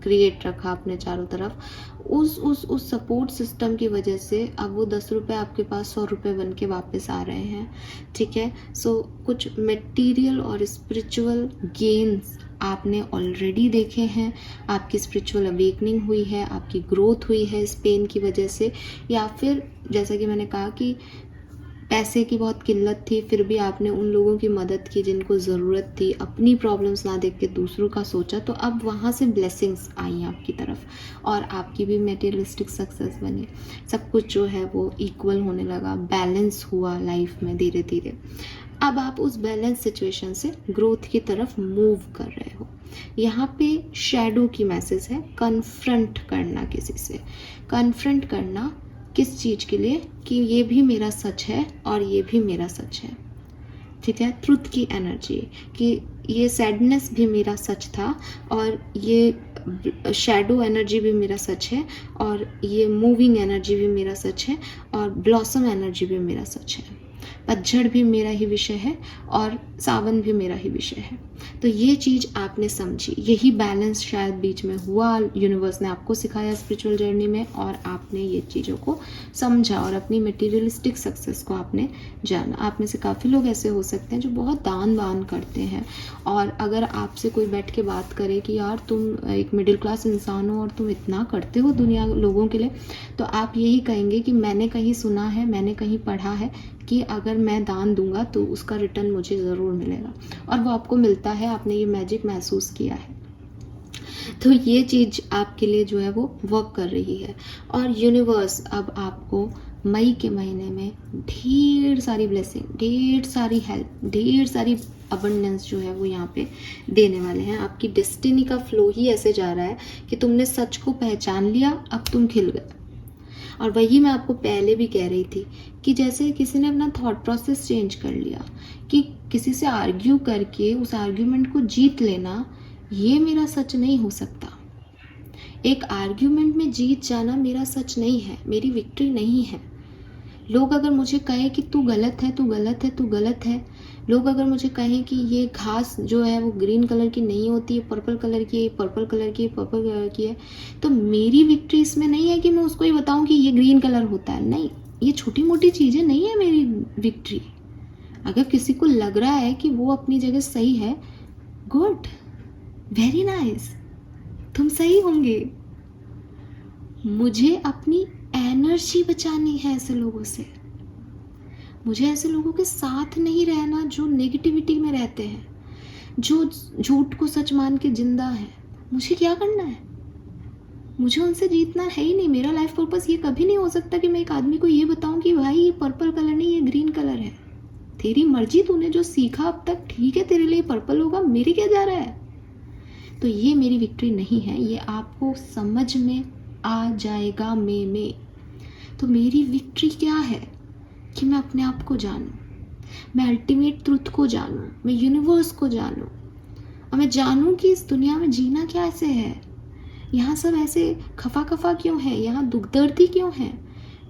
[SPEAKER 1] क्रिएट रखा अपने चारों तरफ, उस सपोर्ट सिस्टम की वजह से अब वो 10 रुपये आपके पास 100 रुपये बन के वापस आ रहे हैं, ठीक है। सो कुछ मटेरियल और स्पिरिचुअल गेन्स आपने ऑलरेडी देखे हैं। आपकी स्पिरिचुअल अवेकनिंग हुई है, आपकी ग्रोथ हुई है इस पेन की वजह से। या फिर जैसा कि मैंने कहा कि पैसे की बहुत किल्लत थी, फिर भी आपने उन लोगों की मदद की जिनको ज़रूरत थी, अपनी प्रॉब्लम्स ना देख के दूसरों का सोचा, तो अब वहाँ से ब्लेसिंग्स आई आपकी तरफ और आपकी भी मटेरियलिस्टिक सक्सेस बनी। सब कुछ जो है वो इक्वल होने लगा, बैलेंस हुआ लाइफ में धीरे धीरे। अब आप उस बैलेंस सिचुएशन से ग्रोथ की तरफ मूव कर रहे हो। यहाँ पे शैडो की मैसेज है, कन्फ्रंट करना, किसी से कन्फ्रंट करना। किस चीज़ के लिए? कि ये भी मेरा सच है और ये भी मेरा सच है, ठीक है। ट्रुथ की एनर्जी कि ये सैडनेस भी मेरा सच था और ये शैडो एनर्जी भी मेरा सच है और ये मूविंग एनर्जी भी मेरा सच है और ब्लॉसम एनर्जी भी मेरा सच है। पतझड़ भी मेरा ही विषय है और सावन भी मेरा ही विषय है। तो ये चीज़ आपने समझी, यही बैलेंस शायद बीच में हुआ, यूनिवर्स ने आपको सिखाया स्पिरिचुअल जर्नी में, और आपने ये चीज़ों को समझा और अपनी मटेरियलिस्टिक सक्सेस को आपने जाना। आप में से काफ़ी लोग ऐसे हो सकते हैं जो बहुत दान वान करते हैं, और अगर आपसे कोई बैठ के बात करे कि यार तुम एक मिडिल क्लास इंसान हो और तुम इतना करते हो दुनिया लोगों के लिए, तो आप यही कहेंगे कि मैंने कहीं सुना है, मैंने कहीं पढ़ा है कि अगर मैं दान दूंगा तो उसका रिटर्न मुझे ज़रूर मिलेगा, और वो आपको मिलता है। आपने ये मैजिक महसूस किया है। तो ये चीज़ आपके लिए जो है वो वर्क कर रही है, और यूनिवर्स अब आपको मई के महीने में ढेर सारी ब्लेसिंग, ढेर सारी हेल्प, ढेर सारी अबंडेंस जो है वो यहाँ पे देने वाले हैं। आपकी डेस्टिनी का फ्लो ही ऐसे जा रहा है कि तुमने सच को पहचान लिया, अब तुम खिल गए। और वही मैं आपको पहले भी कह रही थी कि जैसे किसी ने अपना थॉट प्रोसेस चेंज कर लिया, कि किसी से आर्ग्यू करके उस आर्ग्यूमेंट को जीत लेना, ये मेरा सच नहीं हो सकता। एक आर्ग्यूमेंट में जीत जाना मेरा सच नहीं है, मेरी विक्ट्री नहीं है। लोग अगर मुझे कहें कि तू गलत है, तू गलत है, तू गलत है, लोग अगर मुझे कहें कि ये घास जो है वो ग्रीन कलर की नहीं होती है, पर्पल कलर की है, पर्पल कलर की है, पर्पल कलर की है, तो मेरी विक्ट्री इसमें नहीं है कि मैं उसको ये बताऊं कि ये ग्रीन कलर होता है। नहीं, ये छोटी मोटी चीज़ें नहीं है मेरी विक्ट्री। अगर किसी को लग रहा है कि वो अपनी जगह सही है, गुड, वेरी नाइस, तुम सही होंगे। मुझे अपनी एनर्जी बचानी है ऐसे लोगों से। मुझे ऐसे लोगों के साथ नहीं रहना जो नेगेटिविटी में रहते हैं, जो झूठ को सच मान के जिंदा है। मुझे क्या करना है? मुझे उनसे जीतना है ही नहीं। मेरा लाइफ पर्पस ये कभी नहीं हो सकता कि मैं एक आदमी को ये बताऊं कि भाई ये पर्पल कलर नहीं, ये ग्रीन कलर है। तेरी मर्जी, तूने जो सीखा अब तक ठीक है, तेरे लिए पर्पल होगा, मेरे क्या जा रहा है। तो ये मेरी विक्ट्री नहीं है, ये आपको समझ में आ जाएगा में। तो मेरी विक्ट्री क्या है? कि मैं अपने आप को जानूं, मैं अल्टीमेट ट्रुथ को जानूं, मैं यूनिवर्स को जानूं, और मैं जानूं कि इस दुनिया में जीना क्या ऐसे है। यहाँ सब ऐसे खफा खफा क्यों है, यहाँ दुख दर्दी क्यों है,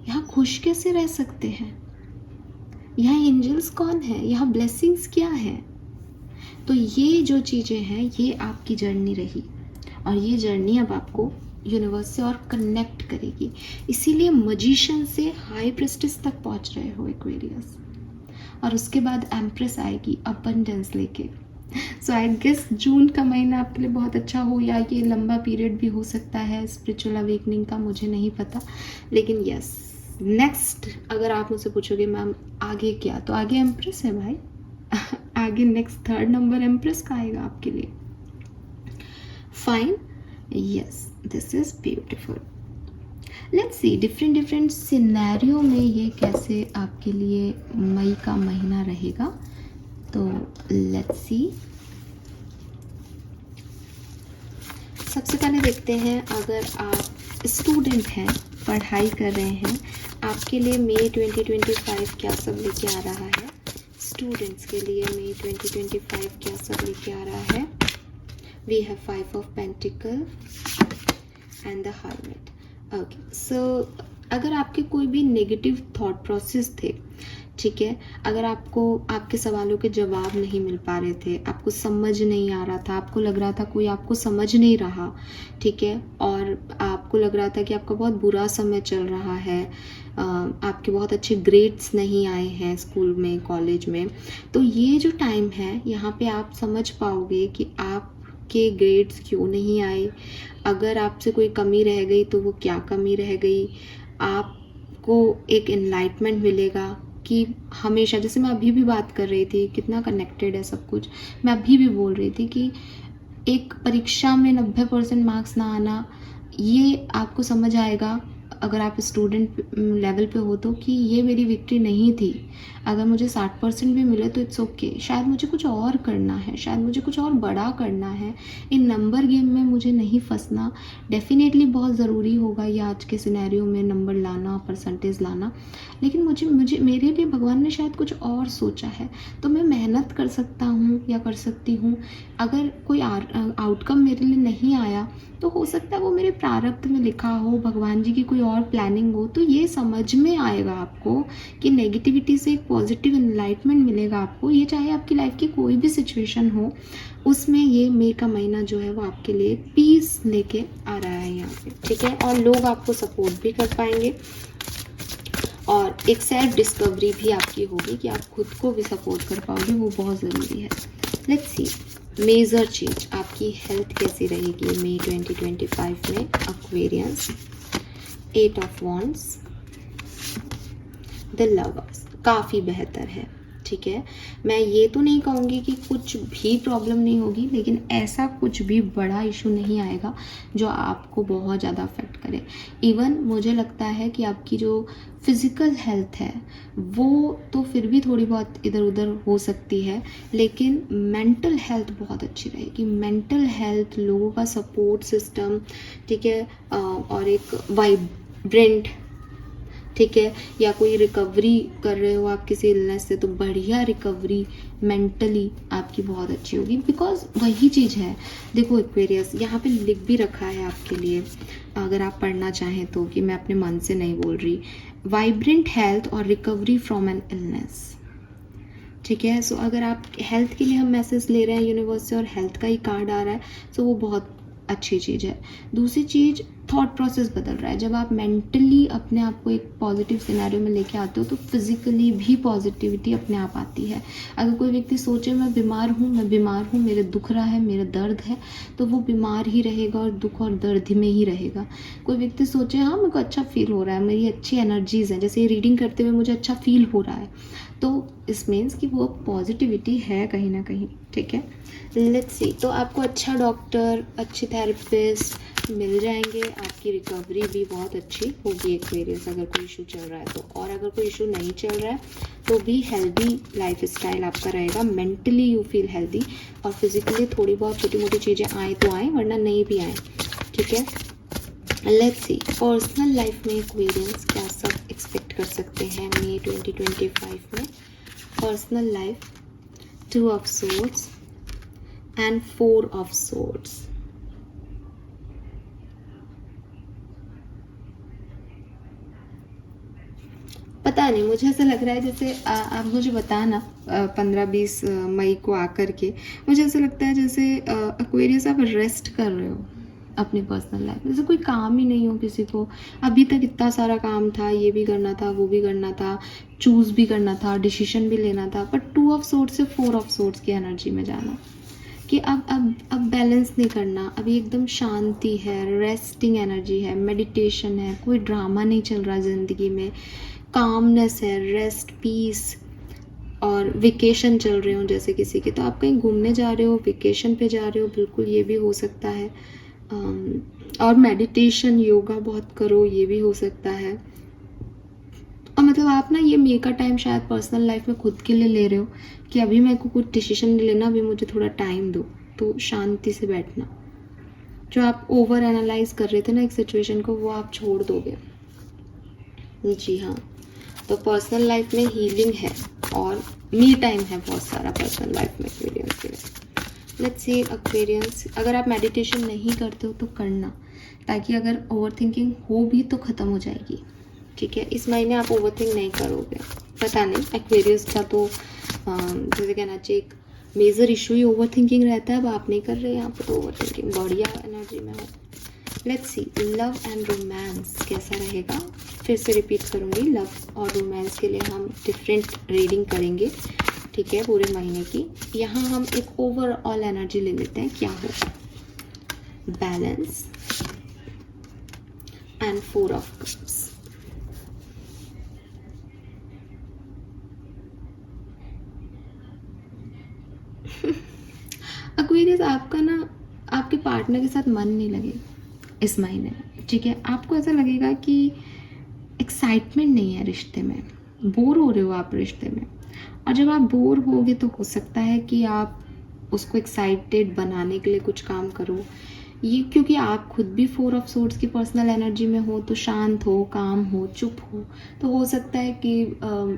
[SPEAKER 1] यहाँ खुश कैसे रह सकते हैं, यहाँ एंजल्स कौन है, यहाँ ब्लेसिंग्स क्या है। तो ये जो चीज़ें हैं ये आपकी जर्नी रही, और ये जर्नी अब आपको यूनिवर्स से और कनेक्ट करेगी। इसीलिए मजिशियन से हाई प्रेस्टिस तक पहुंच रहे हो एक्वेरियस, और उसके बाद एम्प्रेस आएगी अबंडेंस लेके। सो आई गेस जून का महीना आपके लिए बहुत अच्छा हो, या ये लंबा पीरियड भी हो सकता है स्पिरिचुअल अवेकनिंग का, मुझे नहीं पता। लेकिन यस, नेक्स्ट अगर आप मुझसे पूछोगे मैम आगे क्या, तो आगे एम्प्रेस है भाई। आगे नेक्स्ट 3rd नंबर एम्प्रेस का आएगा आपके लिए। Fine, yes, this is beautiful. Let's see different scenario में ये कैसे आपके लिए मई का महीना रहेगा। तो लेट्स सी, सबसे पहले देखते हैं, अगर आप स्टूडेंट हैं, पढ़ाई कर रहे हैं, आपके लिए मई 2025 क्या सब लेके आ रहा है। स्टूडेंट्स के लिए मई 2025 क्या सब लेके आ रहा है। We have 5 of pentacle and the hermit. Okay, so अगर आपके कोई भी नेगेटिव थॉट प्रोसेस थे, ठीक है, अगर आपको आपके सवालों के जवाब नहीं मिल पा रहे थे, आपको समझ नहीं आ रहा था, आपको लग रहा था कोई आपको समझ नहीं रहा, ठीक है, और आपको लग रहा था कि आपका बहुत बुरा समय चल रहा है, आपके बहुत अच्छे ग्रेड्स नहीं आए हैं स्कूल में, कॉलेज में, तो ये जो टाइम है यहाँ पे आप समझ पाओगे कि आपके ग्रेड्स क्यों नहीं आए। अगर आपसे कोई कमी रह गई तो वो क्या कमी रह गई। आपको एक एनलाइटमेंट मिलेगा कि हमेशा, जैसे मैं अभी भी बात कर रही थी, कितना कनेक्टेड है सब कुछ। मैं अभी भी बोल रही थी कि एक परीक्षा में 90% मार्क्स ना आना, ये आपको समझ आएगा अगर आप स्टूडेंट लेवल पे हो तो, कि ये मेरी विक्ट्री नहीं थी। अगर मुझे 60% भी मिले तो इट्स ओके, शायद मुझे कुछ और करना है, शायद मुझे कुछ और बड़ा करना है। इन नंबर गेम में मुझे नहीं फंसना। डेफिनेटली बहुत ज़रूरी होगा ये आज के सिनेरियो में नंबर लाना, परसेंटेज लाना, लेकिन मुझे मेरे लिए भगवान ने शायद कुछ और सोचा है, तो मैं मेहनत कर सकता हूँ या कर सकती हूँ। अगर कोई आउटकम मेरे लिए नहीं आया तो हो सकता है वो मेरे प्रारब्ध में लिखा हो, भगवान जी की कोई और प्लानिंग हो। तो ये समझ में आएगा आपको कि नेगेटिविटी से एक पॉजिटिव एनलाइटमेंट मिलेगा आपको। ये चाहे आपकी लाइफ की कोई भी सिचुएशन हो, उसमें ये मई का महीना जो है वो आपके लिए पीस लेके आ रहा है यहाँ पे, ठीक है। और लोग आपको सपोर्ट भी कर पाएंगे, और एक सेल्फ डिस्कवरी भी आपकी होगी कि आप खुद को भी सपोर्ट कर पाओगे, वो बहुत ज़रूरी है। लेट्स सी, मेजर चेंज, आपकी हेल्थ कैसी रहेगी मई 2025 में। Aquarians, 8 of wands, the lovers, काफ़ी बेहतर है, ठीक है। मैं ये तो नहीं कहूँगी कि कुछ भी प्रॉब्लम नहीं होगी, लेकिन ऐसा कुछ भी बड़ा इशू नहीं आएगा जो आपको बहुत ज़्यादा अफेक्ट करे। इवन मुझे लगता है कि आपकी जो फिज़िकल हेल्थ है वो तो फिर भी थोड़ी बहुत इधर उधर हो सकती है, लेकिन मेंटल हेल्थ बहुत अच्छी रहेगी। मेंटल हेल्थ, लोगों का सपोर्ट सिस्टम, ठीक है, और एक वाइब्रेंट, ठीक है, या कोई रिकवरी कर रहे हो आप किसी इलनेस से, तो बढ़िया रिकवरी मेंटली आपकी बहुत अच्छी होगी। बिकॉज वही चीज़ है, देखो एक्वेरियस यहाँ पे लिख भी रखा है आपके लिए, अगर आप पढ़ना चाहें तो, कि मैं अपने मन से नहीं बोल रही। वाइब्रेंट हेल्थ और रिकवरी फ्रॉम एन इलनेस, ठीक है। सो अगर आप हेल्थ के लिए हम मैसेज ले रहे हैं यूनिवर्स से और हेल्थ का ही कार्ड आ रहा है, सो वो बहुत अच्छी चीज़ है। दूसरी चीज़, थॉट प्रोसेस बदल रहा है। जब आप मेंटली अपने आप को एक पॉजिटिव सिनेरियो में लेके आते हो तो फिजिकली भी पॉजिटिविटी अपने आप आती है। अगर कोई व्यक्ति सोचे मैं बीमार हूँ, मेरे दुख रहा है, मेरा दर्द है, तो वो बीमार ही रहेगा और दुख और दर्द में ही रहेगा। कोई व्यक्ति सोचे हाँ मेरे को अच्छा फील हो रहा है, मेरी अच्छी एनर्जीज हैं, जैसे रीडिंग करते हुए मुझे अच्छा फील हो रहा है, तो इस मीन्स कि वो पॉजिटिविटी है कहीं ना कहीं, ठीक है। लेट्स सी, तो आपको अच्छा डॉक्टर, अच्छे थेरेपिस्ट मिल जाएंगे, आपकी रिकवरी भी बहुत अच्छी होगी एक्वेरियस, अगर कोई इशू चल रहा है तो। और अगर कोई इशू नहीं चल रहा है तो भी हेल्दी लाइफ स्टाइल आपका रहेगा, मेंटली यू फील हेल्दी, और फिजिकली थोड़ी बहुत छोटी मोटी चीज़ें आए तो आए, वरना नहीं भी आए, ठीक है। लेट्स सी, पर्सनल लाइफ में एक्वेरियंस क्या सब एक्सपेक्ट कर सकते हैं मई 2025 में। Personal life, 2 of swords and 4 of swords. पता नहीं, मुझे ऐसा लग रहा है जैसे आप मुझे बताना 15-20 मई को आकर के, मुझे ऐसा लगता है जैसे एक्वेरियस आप रेस्ट कर रहे हो, अपनी पर्सनल लाइफ में, जैसे कोई काम ही नहीं हो किसी को, अभी तक इतना सारा काम था, ये भी करना था, वो भी करना था, चूज़ भी करना था, डिसीजन भी लेना था, बट 2 ऑफ सोर्ट्स से 4 ऑफ सोर्ट्स की एनर्जी में जाना कि अब बैलेंस नहीं करना, अभी एकदम शांति है, रेस्टिंग एनर्जी है, मेडिटेशन है, कोई ड्रामा नहीं चल रहा ज़िंदगी में, कामनेस है, रेस्ट, पीस, और वेकेशन चल रहे हो जैसे किसी के, तो आप कहीं घूमने जा रहे हो, वेकेशन पे जा रहे हो, बिल्कुल ये भी हो सकता है। और मेडिटेशन, योगा बहुत करो, ये भी हो सकता है। और मतलब आप ना ये मे का टाइम शायद पर्सनल लाइफ में खुद के लिए ले रहे हो कि अभी मेरे को कुछ डिसीजन नहीं लेना, अभी मुझे थोड़ा टाइम दो, तो शांति से बैठना। जो आप ओवर एनालाइज कर रहे थे ना एक सिचुएशन को, वो आप छोड़ दोगे। जी हाँ, तो पर्सनल लाइफ में हीलिंग है और मी टाइम है बहुत सारा पर्सनल लाइफ में एक्वेरियंस के लिए। लेट्स सी एक्वेरियंस, अगर आप मेडिटेशन नहीं करते हो तो करना, ताकि अगर ओवर थिंकिंग हो भी तो ख़त्म हो जाएगी। ठीक है, इस महीने आप ओवर थिंक नहीं करोगे। पता नहीं एक्वेरियस का तो जैसे कहना चाहिए एक मेजर इशू ही ओवर थिंकिंग रहता है, अब आप नहीं कर रहे यहाँ पर, तो ओवर थिंकिंग बढ़िया एनर्जी में हो। Let's see love and romance कैसा रहेगा, फिर से रिपीट करूँगी, लव और रोमांस के लिए हम डिफरेंट रीडिंग करेंगे। ठीक है, पूरे महीने की। यहाँ हम एक ओवरऑल एनर्जी ले लेते हैं, क्या होगा। Balance and 4 of cups. Aquarius, आपका ना आपके पार्टनर के साथ मन नहीं लगेगा इस महीने। ठीक है, आपको ऐसा लगेगा कि एक्साइटमेंट नहीं है रिश्ते में, बोर हो रहे हो आप रिश्ते में। और जब आप बोर होगे तो हो सकता है कि आप उसको एक्साइटेड बनाने के लिए कुछ काम करो। ये क्योंकि आप खुद भी 4 ऑफ सोर्ड्स की पर्सनल एनर्जी में हो, तो शांत हो, काम हो, चुप हो, तो हो सकता है कि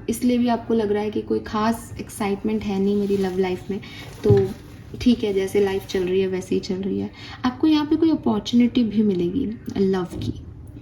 [SPEAKER 1] इसलिए भी आपको लग रहा है कि कोई खास एक्साइटमेंट है नहीं मेरी लव लाइफ में, तो ठीक है, जैसे लाइफ चल रही है वैसे ही चल रही है। आपको यहाँ पे कोई अपॉर्चुनिटी भी मिलेगी लव की।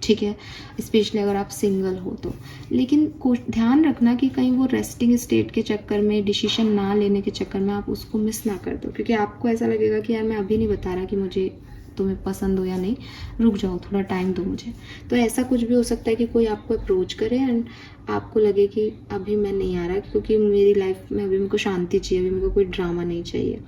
[SPEAKER 1] ठीक है, स्पेशली अगर आप सिंगल हो तो। लेकिन ध्यान रखना कि कहीं वो रेस्टिंग स्टेट के चक्कर में, डिसीजन ना लेने के चक्कर में आप उसको मिस ना कर दो, क्योंकि आपको ऐसा लगेगा कि यार मैं अभी नहीं बता रहा कि मुझे तुम्हें पसंद हो या नहीं, रुक जाओ, थोड़ा टाइम दो मुझे। तो ऐसा कुछ भी हो सकता है कि कोई आपको अप्रोच करे एंड आपको लगे कि अभी मैं नहीं आ रहा, क्योंकि मेरी लाइफ में अभी मेरे को शांति चाहिए, अभी मेरे को कोई ड्रामा नहीं चाहिए।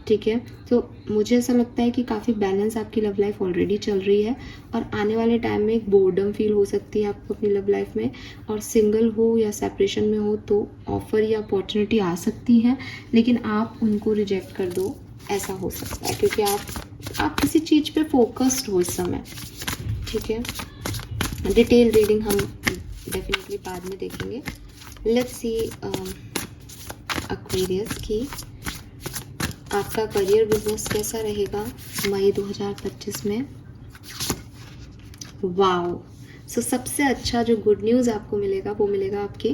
[SPEAKER 1] ठीक है, तो मुझे ऐसा लगता है कि काफ़ी बैलेंस आपकी लव लाइफ ऑलरेडी चल रही है, और आने वाले टाइम में एक बोर्डम फील हो सकती है आपको अपनी लव लाइफ में। और सिंगल हो या सेपरेशन में हो तो ऑफ़र या अपॉर्चुनिटी आ सकती है, लेकिन आप उनको रिजेक्ट कर दो, ऐसा हो सकता है, क्योंकि आप किसी चीज़ पे फोकस्ड हो इस समय। ठीक है, डिटेल रीडिंग हम डेफिनेटली बाद में देखेंगे। लेट्स सी एक्वेरियस की आपका करियर बिजनेस कैसा रहेगा मई 2025 में। वाओ, सो सबसे अच्छा जो गुड न्यूज़ आपको मिलेगा वो मिलेगा आपके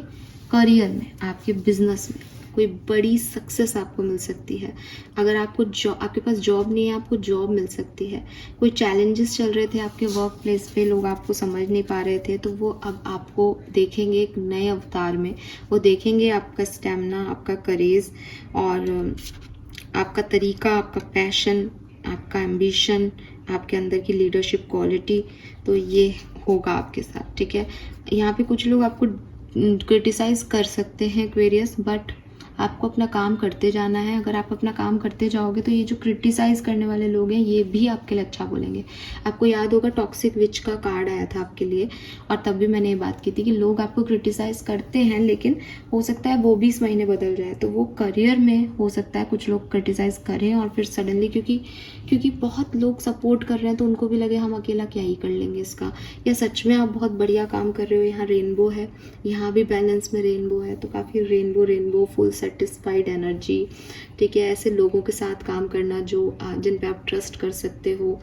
[SPEAKER 1] करियर में, आपके बिजनेस में कोई बड़ी सक्सेस आपको मिल सकती है। अगर आपको आपके पास जॉब नहीं है, आपको जॉब मिल सकती है। कोई चैलेंजेस चल रहे थे आपके वर्क प्लेस पे, लोग आपको समझ नहीं पा रहे थे, तो वो अब आपको देखेंगे एक नए अवतार में। वो देखेंगे आपका स्टेमिना, आपका करेज, और आपका तरीका, आपका पैशन, आपका एम्बिशन, आपके अंदर की लीडरशिप क्वालिटी, तो ये होगा आपके साथ। ठीक है, यहाँ पे कुछ लोग आपको क्रिटिसाइज़ कर सकते हैं एक्वेरियस, बट आपको अपना काम करते जाना है। अगर आप अपना काम करते जाओगे तो ये जो क्रिटिसाइज़ करने वाले लोग हैं ये भी आपके लिए अच्छा बोलेंगे। आपको याद होगा टॉक्सिक विच का कार्ड आया था आपके लिए, और तब भी मैंने ये बात की थी कि लोग आपको क्रिटिसाइज़ करते हैं, लेकिन हो सकता है वो भी इस महीने बदल जाए। तो वो करियर में हो सकता है कुछ लोग क्रिटिसाइज़ करें और फिर सडनली क्योंकि बहुत लोग सपोर्ट कर रहे हैं तो उनको भी लगे हम अकेला क्या ही कर लेंगे इसका, या सच में आप बहुत बढ़िया काम कर रहे हो। यहाँ रेनबो है, यहाँ भी बैलेंस में रेनबो है, तो काफ़ी रेनबो फुल सेटिस्फाइड एनर्जी। ठीक है, ऐसे लोगों के साथ काम करना जो जिन पे आप ट्रस्ट कर सकते हो,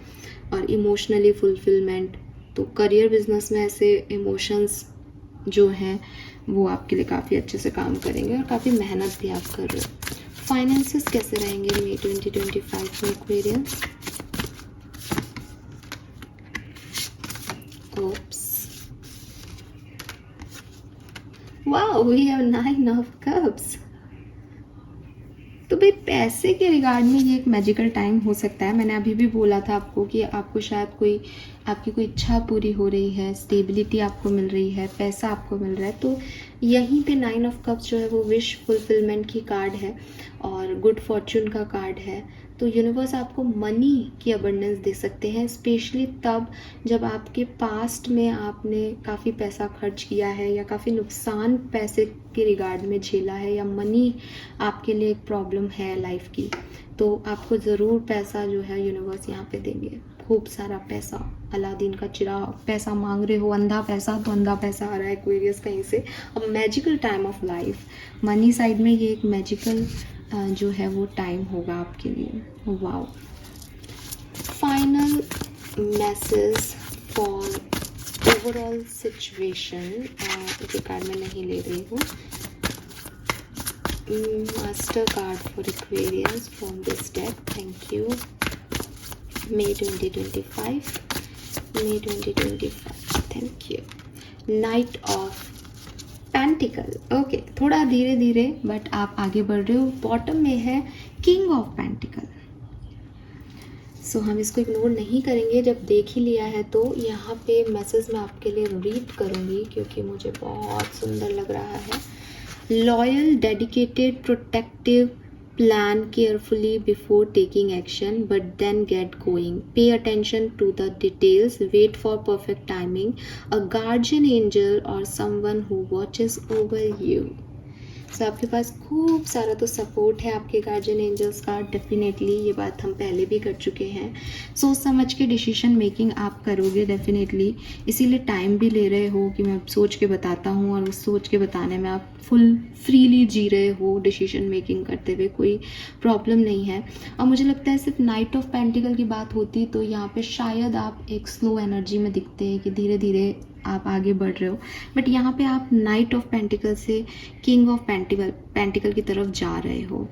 [SPEAKER 1] और इमोशनली फुलफिलमेंट। तो करियर बिजनेस में ऐसे इमोशंस जो हैं वो आपके लिए काफ़ी अच्छे से काम करेंगे, और काफ़ी मेहनत भी आप कर रहे हो। फाइनेंसेस कैसे रहेंगे मई 2025 में Aquarius. Oops, wow, we have 9 of cups. तो भाई पैसे के रिगार्ड में ये एक मैजिकल टाइम हो सकता है। मैंने अभी भी बोला था आपको कि आपको शायद आपकी कोई इच्छा पूरी हो रही है, स्टेबिलिटी आपको मिल रही है, पैसा आपको मिल रहा है। तो यहीं पे 9 ऑफ कप्स जो है वो विश फुलफिलमेंट की कार्ड है और गुड फॉर्चून का कार्ड है। तो यूनिवर्स आपको मनी की अबंडेंस दे सकते हैं, स्पेशली तब जब आपके पास्ट में आपने काफ़ी पैसा खर्च किया है या काफ़ी नुकसान पैसे के रिगार्ड में झेला है, या मनी आपके लिए एक प्रॉब्लम है लाइफ की। तो आपको ज़रूर पैसा जो है यूनिवर्स यहाँ पे देंगे, खूब सारा पैसा। अलादीन का चिराग, पैसा मांग रहे हो, अंधा पैसा, तो अंधा पैसा आ रहा है एक्वेरियस कहीं से। अब magical time of life, money side में ये एक मैजिकल जो है वो टाइम होगा आपके लिए। Wow. Final message for overall situation, ये कार्ड मैं नहीं ले रही हूँ। Master card for Aquarius from this deck, thank you. May 2025, May 2025, thank you. Night of pentacle, okay, थोड़ा धीरे धीरे बट आप आगे बढ़ रहे हो। बॉटम में है किंग ऑफ पेंटिकल। सो हम इसको इग्नोर नहीं करेंगे, जब देख ही लिया है तो यहाँ पे मैसेज मैं आपके लिए रीड करूँगी क्योंकि मुझे बहुत सुंदर लग रहा है। Loyal, dedicated, protective, plan carefully before taking action, but then get going. Pay attention to the details. Wait for perfect timing. A guardian angel or someone who watches over you. सो आपके पास खूब सारा तो सपोर्ट है आपके guardian angels का, definitely. ये बात हम पहले भी कर चुके हैं। सोच समझ के डिसीजन मेकिंग आप करोगे डेफिनेटली, इसीलिए टाइम भी ले रहे हो कि मैं सोच के बताता हूँ, और उस सोच के बताने में आप फुल फ्रीली जी रहे हो डिसीजन मेकिंग करते हुए, कोई प्रॉब्लम नहीं है। और मुझे लगता है सिर्फ नाइट ऑफ पेंटिकल की बात होती तो यहाँ पे शायद आप एक स्लो एनर्जी में दिखते हैं कि धीरे धीरे आप आगे बढ़ रहे हो, बट यहाँ पे आप नाइट ऑफ पेंटिकल से किंग ऑफ पेंटिकल की तरफ जा रहे हो।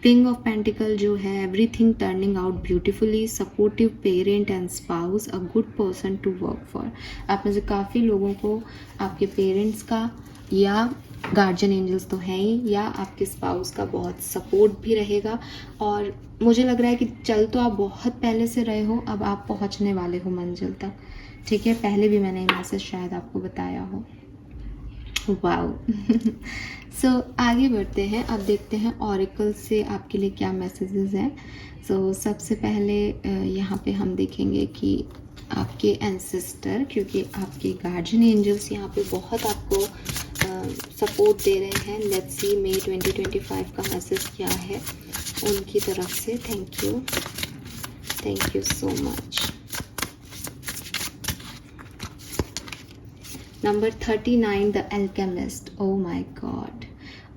[SPEAKER 1] किंग ऑफ पेंटिकल जो है, everything turning out beautifully, supportive parent and spouse, a good person to work for. आप में से काफ़ी लोगों को आपके पेरेंट्स का या गार्जियन एंजल्स तो हैं ही, या आपके स्पाउस का बहुत सपोर्ट भी रहेगा। और मुझे लग रहा है कि चल तो आप बहुत पहले से रहे हो, अब आप पहुंचने वाले हो मंजिल तक, ठीक है। पहले भी मैंने ये मैसेज शायद आपको बताया हो। वाओ। सो आगे बढ़ते हैं, अब देखते हैं ऑरेकल से आपके लिए क्या मैसेजेस हैं। सो सबसे पहले यहाँ पे हम देखेंगे कि आपके एंसेस्टर, क्योंकि आपके गार्जियन एंजल्स यहाँ पे बहुत आपको सपोर्ट दे रहे हैं। लेट्स सी मई 2025 का मैसेज क्या है उनकी तरफ से। Thank you so much. Number 39, The Alchemist. Oh my God.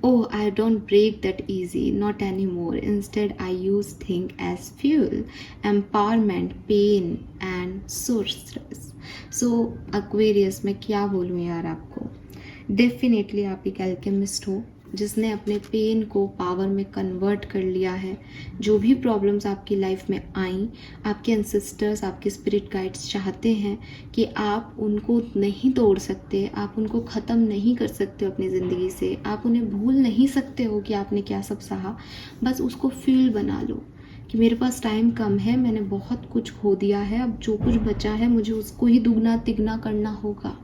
[SPEAKER 1] Oh, I don't break that easy, not anymore. Instead, I use things as fuel, empowerment, pain, and sorceress. So, Aquarius, मैं क्या बोलूँ यार आपको? Definitely आप एक alchemist हो, जिसने अपने पेन को पावर में कन्वर्ट कर लिया है। जो भी प्रॉब्लम्स आपकी लाइफ में आई, आपके एंसेस्टर्स, आपके स्पिरिट गाइड्स चाहते हैं कि आप उनको नहीं तोड़ सकते, आप उनको ख़त्म नहीं कर सकते अपनी ज़िंदगी से, आप उन्हें भूल नहीं सकते हो कि आपने क्या सब सहा। बस उसको फ्यूल बना लो कि मेरे पास टाइम कम है, मैंने बहुत कुछ खो दिया है, अब जो कुछ बचा है मुझे उसको ही दुगना तिगना करना होगा।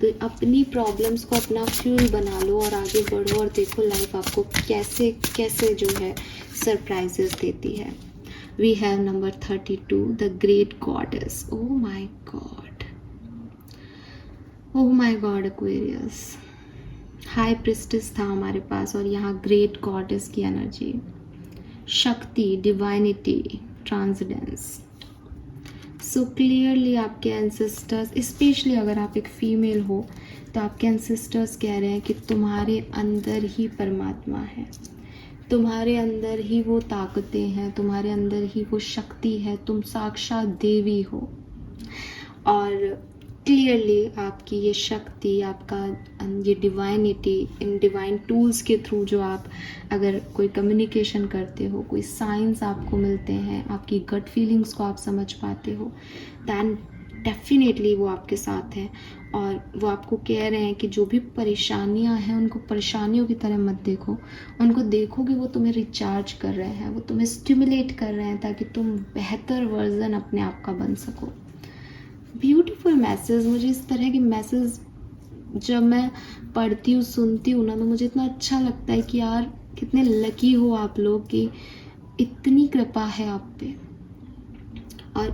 [SPEAKER 1] तो अपनी प्रॉब्लम्स को अपना फ्यूल बना लो और आगे बढ़ो, और देखो लाइफ आपको कैसे कैसे जो है सरप्राइजेस देती है। We have number 32, the great goddess. Oh my god, oh my god Aquarius. High priestess था हमारे पास, और यहाँ ग्रेट गॉडेस की एनर्जी, शक्ति, डिवाइनिटी, ट्रांसेंडेंस। सो क्लियरली आपके एंसेस्टर्स, स्पेशली अगर आप एक फीमेल हो तो आपके एंसेस्टर्स कह रहे हैं कि तुम्हारे अंदर ही परमात्मा है, तुम्हारे अंदर ही वो ताकतें हैं, तुम्हारे अंदर ही वो शक्ति है, तुम साक्षात देवी हो। और क्लियरली आपकी ये शक्ति, आपका ये डिवाइनिटी, इन डिवाइन टूल्स के थ्रू जो आप अगर कोई कम्युनिकेशन करते हो, कोई साइंस आपको मिलते हैं, आपकी गट फीलिंग्स को आप समझ पाते हो, दैन डेफिनेटली वो आपके साथ हैं और वो आपको कह रहे हैं कि जो भी परेशानियां हैं उनको परेशानियों की तरह मत देखो, उनको देखो कि वो तुम्हें रिचार्ज कर रहे हैं, वो तुम्हें स्टिमुलेट कर रहे हैं ताकि तुम बेहतर वर्जन अपने आप का बन सको। Beautiful message. मुझे इस तरह के मैसेज जब मैं पढ़ती हूँ, सुनती हूँ ना, तो मुझे इतना अच्छा लगता है कि यार कितने लकी हो आप लोग कि इतनी कृपा है आप पे। और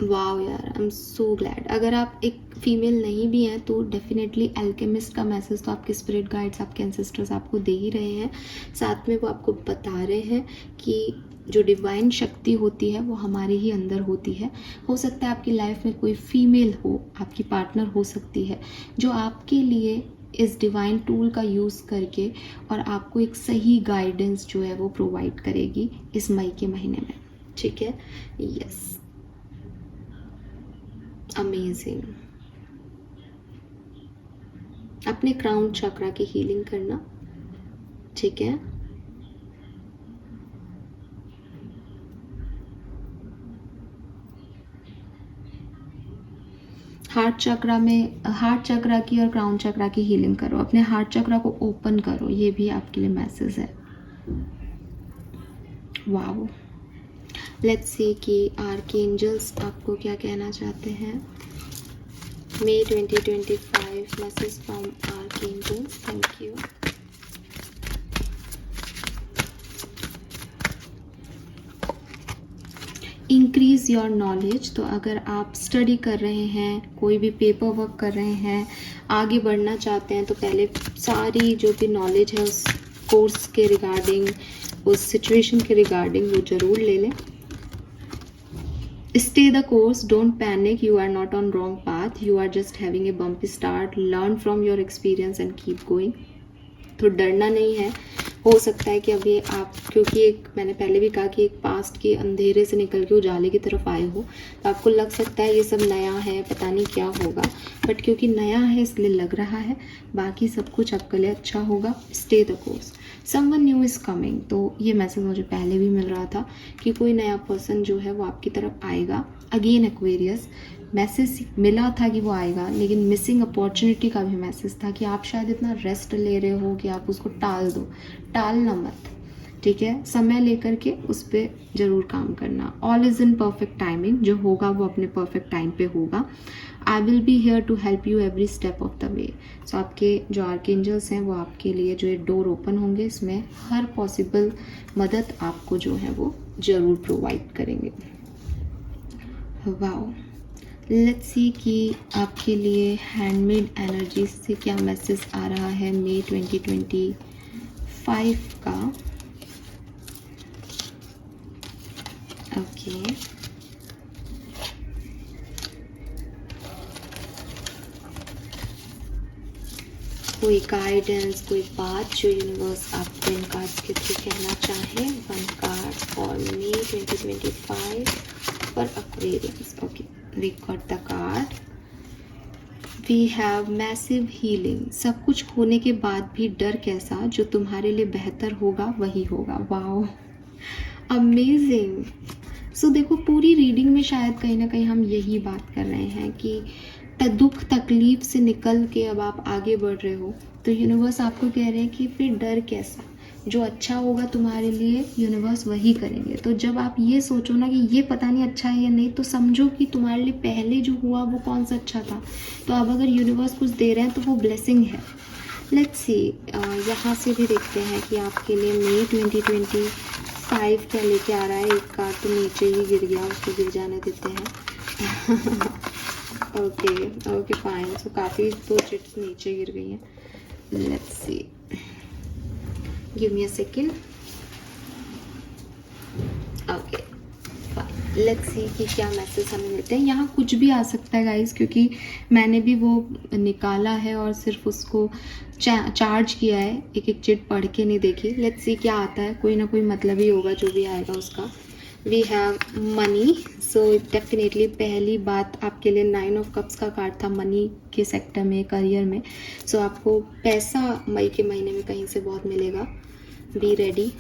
[SPEAKER 1] वाओ यार, आई एम सो ग्लैड। अगर आप एक फीमेल नहीं भी हैं तो डेफिनेटली अल्केमिस्ट का मैसेज तो आपके स्पिरिट गाइड्स, आपके एंसेस्टर्स आपको दे ही रहे हैं। साथ में वो आपको बता रहे हैं कि जो डिवाइन शक्ति होती है वो हमारे ही अंदर होती है। हो सकता है आपकी लाइफ में कोई फीमेल हो, आपकी पार्टनर हो सकती है, जो आपके लिए इस डिवाइन टूल का यूज़ करके और आपको एक सही गाइडेंस जो है वो प्रोवाइड करेगी इस मई के महीने में। ठीक है, यस, अमेजिंग। अपने क्राउन चक्रा की हीलिंग करना, ठीक है। हार्ट चक्रा की और क्राउन चक्रा की हीलिंग करो, अपने हार्ट चक्रा को ओपन करो, ये भी आपके लिए मैसेज है। वाओ, लेट्स सी कि आर्कएंजल्स आपको क्या कहना चाहते हैं। May 2025 message from archangels. Thank you. Increase your knowledge. तो अगर आप स्टडी कर रहे हैं, कोई भी पेपर वर्क कर रहे हैं, आगे बढ़ना चाहते हैं, तो पहले सारी जो भी नॉलेज है उस कोर्स के रिगार्डिंग, उस सिचुएशन के रिगार्डिंग वो ज़रूर ले लें। Stay the course, don't panic, you are not on wrong path, you are just having a bumpy start, learn from your experience and keep going। तो डरना नहीं है। हो सकता है कि अभी आप, क्योंकि एक मैंने पहले भी कहा कि एक पास्ट के अंधेरे से निकल के उजाले की तरफ आए हो, तो आपको लग सकता है ये सब नया है, पता नहीं क्या होगा, बट क्योंकि नया है इसलिए लग रहा है, बाकी सब कुछ आपके लिए अच्छा होगा। Stay the course, someone new is coming. तो ये मैसेज मुझे पहले भी मिल रहा था कि कोई नया पर्सन जो है वो आपकी तरफ आएगा। अगेन एक्वेरियस, मैसेज मिला था कि वो आएगा, लेकिन मिसिंग अपॉर्चुनिटी का भी मैसेज था कि आप शायद इतना रेस्ट ले रहे हो कि आप उसको टाल दो। टालना मत, ठीक है, समय लेकर के उस पर ज़रूर काम करना। All is in perfect timing, जो होगा वो अपने परफेक्ट टाइम पे होगा। I will be here to help you every step of the way. So आपके जो आर्कएंजल्स हैं वो आपके लिए जो ये डोर ओपन होंगे, इसमें हर पॉसिबल मदद आपको जो है वो ज़रूर प्रोवाइड करेंगे। वाओ, लेट्स सी कि आपके लिए हैंडमेड एनर्जी से क्या मैसेज आ रहा है मई 2025 का। ओके, कोई गाइडेंस, कोई बात जो यूनिवर्स आपको इन कार्ड्स के थ्रू कहना चाहे। One card for May 2025 for Aquarians. Okay, we got the card, we have massive healing। सब कुछ होने के बाद भी डर कैसा, जो तुम्हारे लिए बेहतर होगा वही होगा। Wow, amazing. सो देखो, पूरी रीडिंग में शायद कहीं ना कहीं हम यही बात कर रहे हैं कि दुख तकलीफ से निकल के अब आप आगे बढ़ रहे हो, तो यूनिवर्स आपको कह रहे हैं कि फिर डर कैसा, जो अच्छा होगा तुम्हारे लिए यूनिवर्स वही करेंगे। तो जब आप ये सोचो ना कि ये पता नहीं अच्छा है या नहीं, तो समझो कि तुम्हारे लिए पहले जो हुआ वो कौन सा अच्छा था। तो अब अगर यूनिवर्स कुछ दे रहे हैं तो वो ब्लेसिंग है। लेट्स सी, यहाँ से भी देखते हैं कि आपके लिए मई 2025 क्या लेके आ रहा है। एक कार्ड तो नीचे ही गिर गया, उसको गिर जाने देते हैं। Okay fine. सो काफ़ी तो चिट्स नीचे गिर गई हैं। Let's see, give me a second. Okay, let's see कि क्या मैसेज हमें मिलते हैं। यहाँ कुछ भी आ सकता है गाइस, क्योंकि मैंने भी वो निकाला है और सिर्फ उसको चार्ज किया है, एक एक चिट पढ़ के नहीं देखी। लेट्स सी क्या आता है, कोई ना कोई मतलब ही होगा जो भी आएगा उसका। We have money. So definitely पहली बात आपके लिए 9 ऑफ कप्स का कार्ड था, मनी के सेक्टर में, करियर में। सो आपको पैसा मई के महीने में कहीं से बहुत मिलेगा। बी रेडी,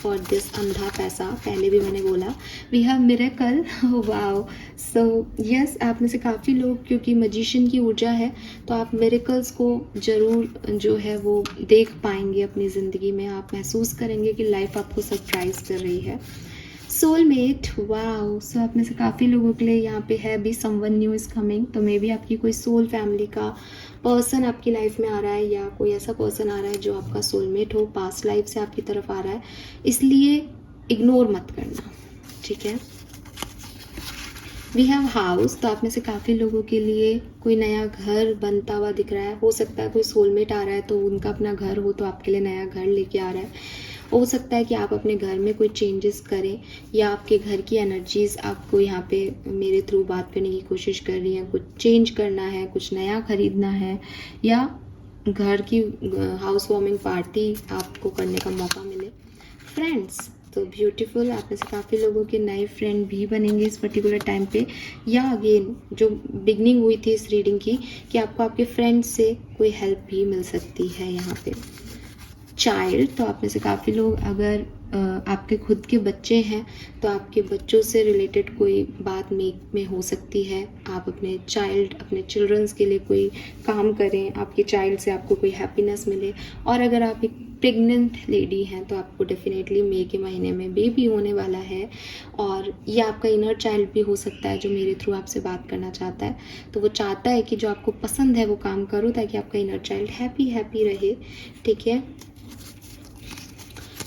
[SPEAKER 1] फॉर दिस अंधा पैसा, पहले भी मैंने बोला. We have miracle. Wow. So yes, आप में से काफ़ी लोग, क्योंकि मजिशियन की ऊर्जा है, तो आप मिरेकल्स को ज़रूर जो है वो देख पाएंगे अपनी ज़िंदगी में. आप महसूस करेंगे कि लाइफ आपको सरप्राइज कर रही है. Soulmate, wow. सो आप में से काफ़ी लोगों के लिए यहाँ पे है भी समवन न्यू इज़ कमिंग. तो मे बी आपकी कोई सोल फैमिली का पर्सन आपकी लाइफ में आ रहा है, या कोई ऐसा पर्सन आ रहा है जो आपका सोलमेट हो, पास्ट लाइफ से आपकी तरफ आ रहा है. इसलिए इग्नोर मत करना, ठीक है. We have house. तो आप में से काफ़ी लोगों के लिए कोई नया घर बनता हुआ दिख रहा है. हो सकता है कोई सोलमेट आ रहा है तो उनका अपना घर हो, तो आपके लिए नया घर लेके आ रहा है. हो सकता है कि आप अपने घर में कोई चेंजेस करें, या आपके घर की एनर्जीज़ आपको यहाँ पे मेरे थ्रू बात करने की कोशिश कर रही हैं. कुछ चेंज करना है, कुछ नया खरीदना है, या घर की हाउस वार्मिंग पार्टी आपको करने का मौका मिले. फ्रेंड्स, तो ब्यूटीफुल. आप में से काफ़ी लोगों के नए फ्रेंड भी बनेंगे इस पर्टिकुलर टाइम पे. या अगेन जो बिगनिंग हुई थी इस रीडिंग की, कि आपको आपके फ्रेंड से कोई हेल्प भी मिल सकती है यहाँ पे. चाइल्ड, तो आप में से काफ़ी लोग, अगर आपके खुद के बच्चे हैं तो आपके बच्चों से रिलेटेड कोई बात में हो सकती है. आप अपने चिल्ड्रंस के लिए कोई काम करें, आपके चाइल्ड से आपको कोई हैप्पीनेस मिले. और अगर आप एक प्रेग्नेंट लेडी हैं तो आपको डेफिनेटली मई के महीने में बेबी होने वाला है. और ये आपका इनर चाइल्ड भी हो सकता है जो मेरे थ्रू आपसे बात करना चाहता है. तो वो चाहता है कि जो आपको पसंद है वो काम करो, ताकि आपका इनर चाइल्ड हैप्पी रहे, ठीक है.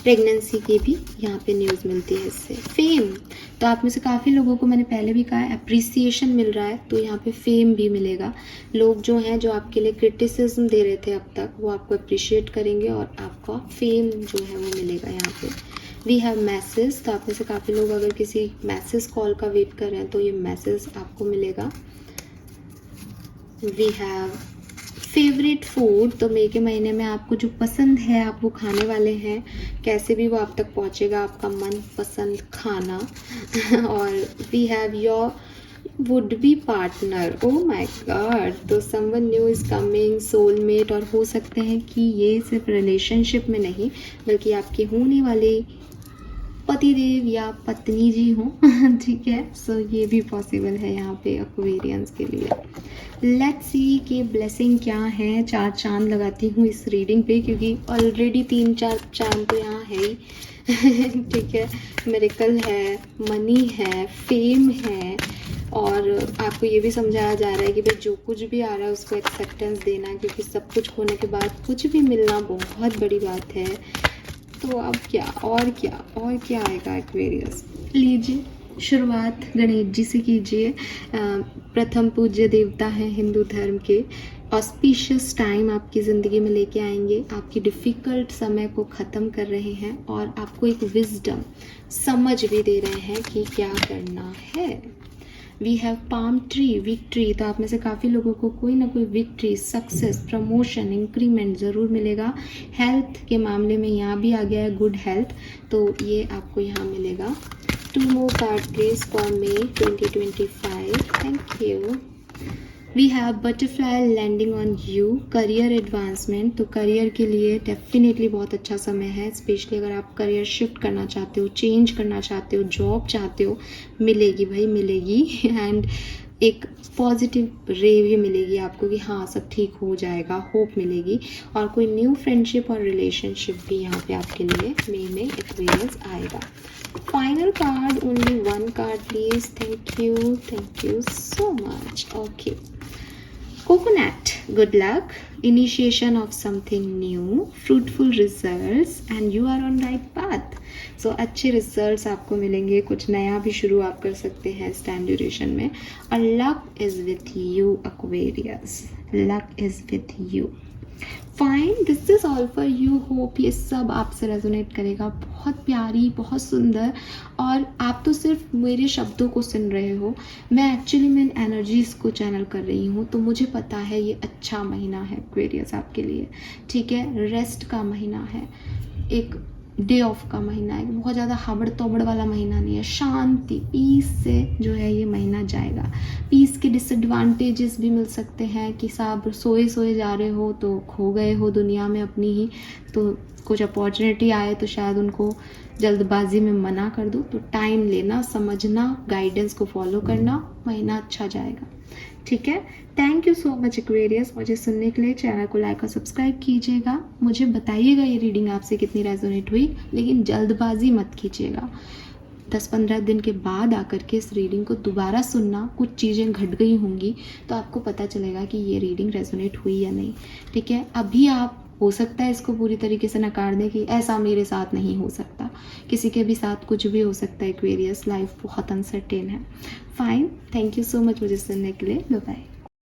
[SPEAKER 1] प्रेगनेंसी की भी यहाँ पे न्यूज़ मिलती है इससे. फेम, तो आप में से काफ़ी लोगों को मैंने पहले भी कहा अप्रिसिएशन मिल रहा है, तो यहाँ पे फेम भी मिलेगा. लोग जो हैं जो आपके लिए क्रिटिसिज्म दे रहे थे अब तक, वो आपको अप्रिशिएट करेंगे और आपका फेम जो है वो मिलेगा यहाँ पे. वी हैव मैसेज, तो आप में से काफ़ी लोग अगर किसी मैसेज कॉल का वेट कर रहे हैं तो ये मैसेज आपको मिलेगा. वी हैव फेवरेट फूड, तो मई के महीने में आपको जो पसंद है आप वो खाने वाले हैं. कैसे भी वो आप तक पहुंचेगा, आपका मन पसंद खाना. और we have your would be partner. Oh my God. तो someone new is coming, soulmate. और हो सकते हैं कि ये सिर्फ रिलेशनशिप में नहीं, बल्कि आपके होने वाले पतिदेव या पत्नी जी हों. ठीक है. सो ये भी पॉसिबल है यहाँ पे एक्वेरियंस के लिए. लेट्स सी कि ब्लेसिंग क्या है. 4 चांद लगाती हूँ इस रीडिंग पे, क्योंकि ऑलरेडी 3-4 चांद तो यहाँ है ही. ठीक है. मिरेकल है, मनी है, फेम है, और आपको ये भी समझाया जा रहा है कि भाई जो कुछ भी आ रहा है उसको एक्सेप्टेंस देना, क्योंकि सब कुछ होने के बाद कुछ भी मिलना बहुत बड़ी बात है. तो अब क्या आएगा एक्वेरियस. लीजिए, शुरुआत गणेश जी से कीजिए. प्रथम पूज्य देवता हैं हिंदू धर्म के. ऑस्पिशियस टाइम आपकी ज़िंदगी में लेके आएंगे. आपकी डिफ़िकल्ट समय को ख़त्म कर रहे हैं और आपको एक विजडम, समझ भी दे रहे हैं कि क्या करना है. We have palm tree, victory. तो आप में से काफ़ी लोगों को कोई ना कोई विक्ट्री, सक्सेस, प्रमोशन, इंक्रीमेंट ज़रूर मिलेगा. हेल्थ के मामले में यहाँ भी आ गया है गुड हेल्थ, तो ये आपको यहाँ मिलेगा. 2 more card please for May 2025. Thank you. We have butterfly landing on you. Career advancement, तो करियर के लिए डेफिनेटली बहुत अच्छा समय है. स्पेशली अगर आप करियर शिफ्ट करना चाहते हो, चेंज करना चाहते हो, जॉब चाहते हो, मिलेगी भाई, मिलेगी. एंड एक पॉजिटिव रे भी मिलेगी आपको कि हाँ सब ठीक हो जाएगा, होप मिलेगी. और कोई न्यू फ्रेंडशिप और रिलेशनशिप भी यहाँ पे आपके लिए मई में एक्सपीरियंस आएगा. Final card, only 1 card please. Thank you so much. Okay. Coconut, good luck, initiation of something new, fruitful results and you are on right path. So अच्छे results आपको मिलेंगे, कुछ नया भी शुरू आप कर सकते हैं इस टाइम ड्यूरेशन में. और luck is with you Aquarius, luck is with you. Fine, this is all for you. Hope ये सब आपसे रेजोनेट करेगा. बहुत प्यारी, बहुत सुंदर. और आप तो सिर्फ मेरे शब्दों को सुन रहे हो, मैं एक्चुअली मैं एनर्जीज़ को चैनल कर रही हूँ. तो मुझे पता है ये अच्छा महीना है एक्वेरियस आपके लिए. ठीक है. रेस्ट का महीना है, एक डे ऑफ का महीना है, बहुत ज़्यादा हाबड़ तोबड़ वाला महीना नहीं है, शांति पीस से जो है ये महीना जाएगा। पीस के डिसएडवांटेजेस भी मिल सकते हैं कि साहब सोए सोए जा रहे हो तो खो गए हो दुनिया में अपनी ही, तो कुछ अपॉर्चुनिटी आए तो शायद उनको जल्दबाजी में मना कर दो। तो टाइम लेना, समझना, गाइडेंस को फॉलो करना, महीना अच्छा जाएगा। ठीक है, thank you so much Aquarius मुझे सुनने के लिए। चैनल को लाइक और सब्सक्राइब कीजिएगा। मुझे बताइएगा ये रीडिंग आपसे कितनी रेजोनेट हुई, लेकिन जल्दबाजी मत कीजिएगा। 10-15 दिन के बाद आकर के इस रीडिंग को दोबारा सुनना, कुछ चीज़ें घट गई होंगी तो आपको पता चलेगा कि ये रीडिंग रेजोनेट हुई या नहीं। ठीक है, अभी आप हो सकता है इसको पूरी तरीके से नकार दें कि ऐसा मेरे साथ नहीं हो सकता, किसी के भी साथ कुछ भी हो सकता है एक्वेरियस, लाइफ बहुत अनसर्टेन है। Fine, thank you so much मुझे सुनने के लिए। Bye bye.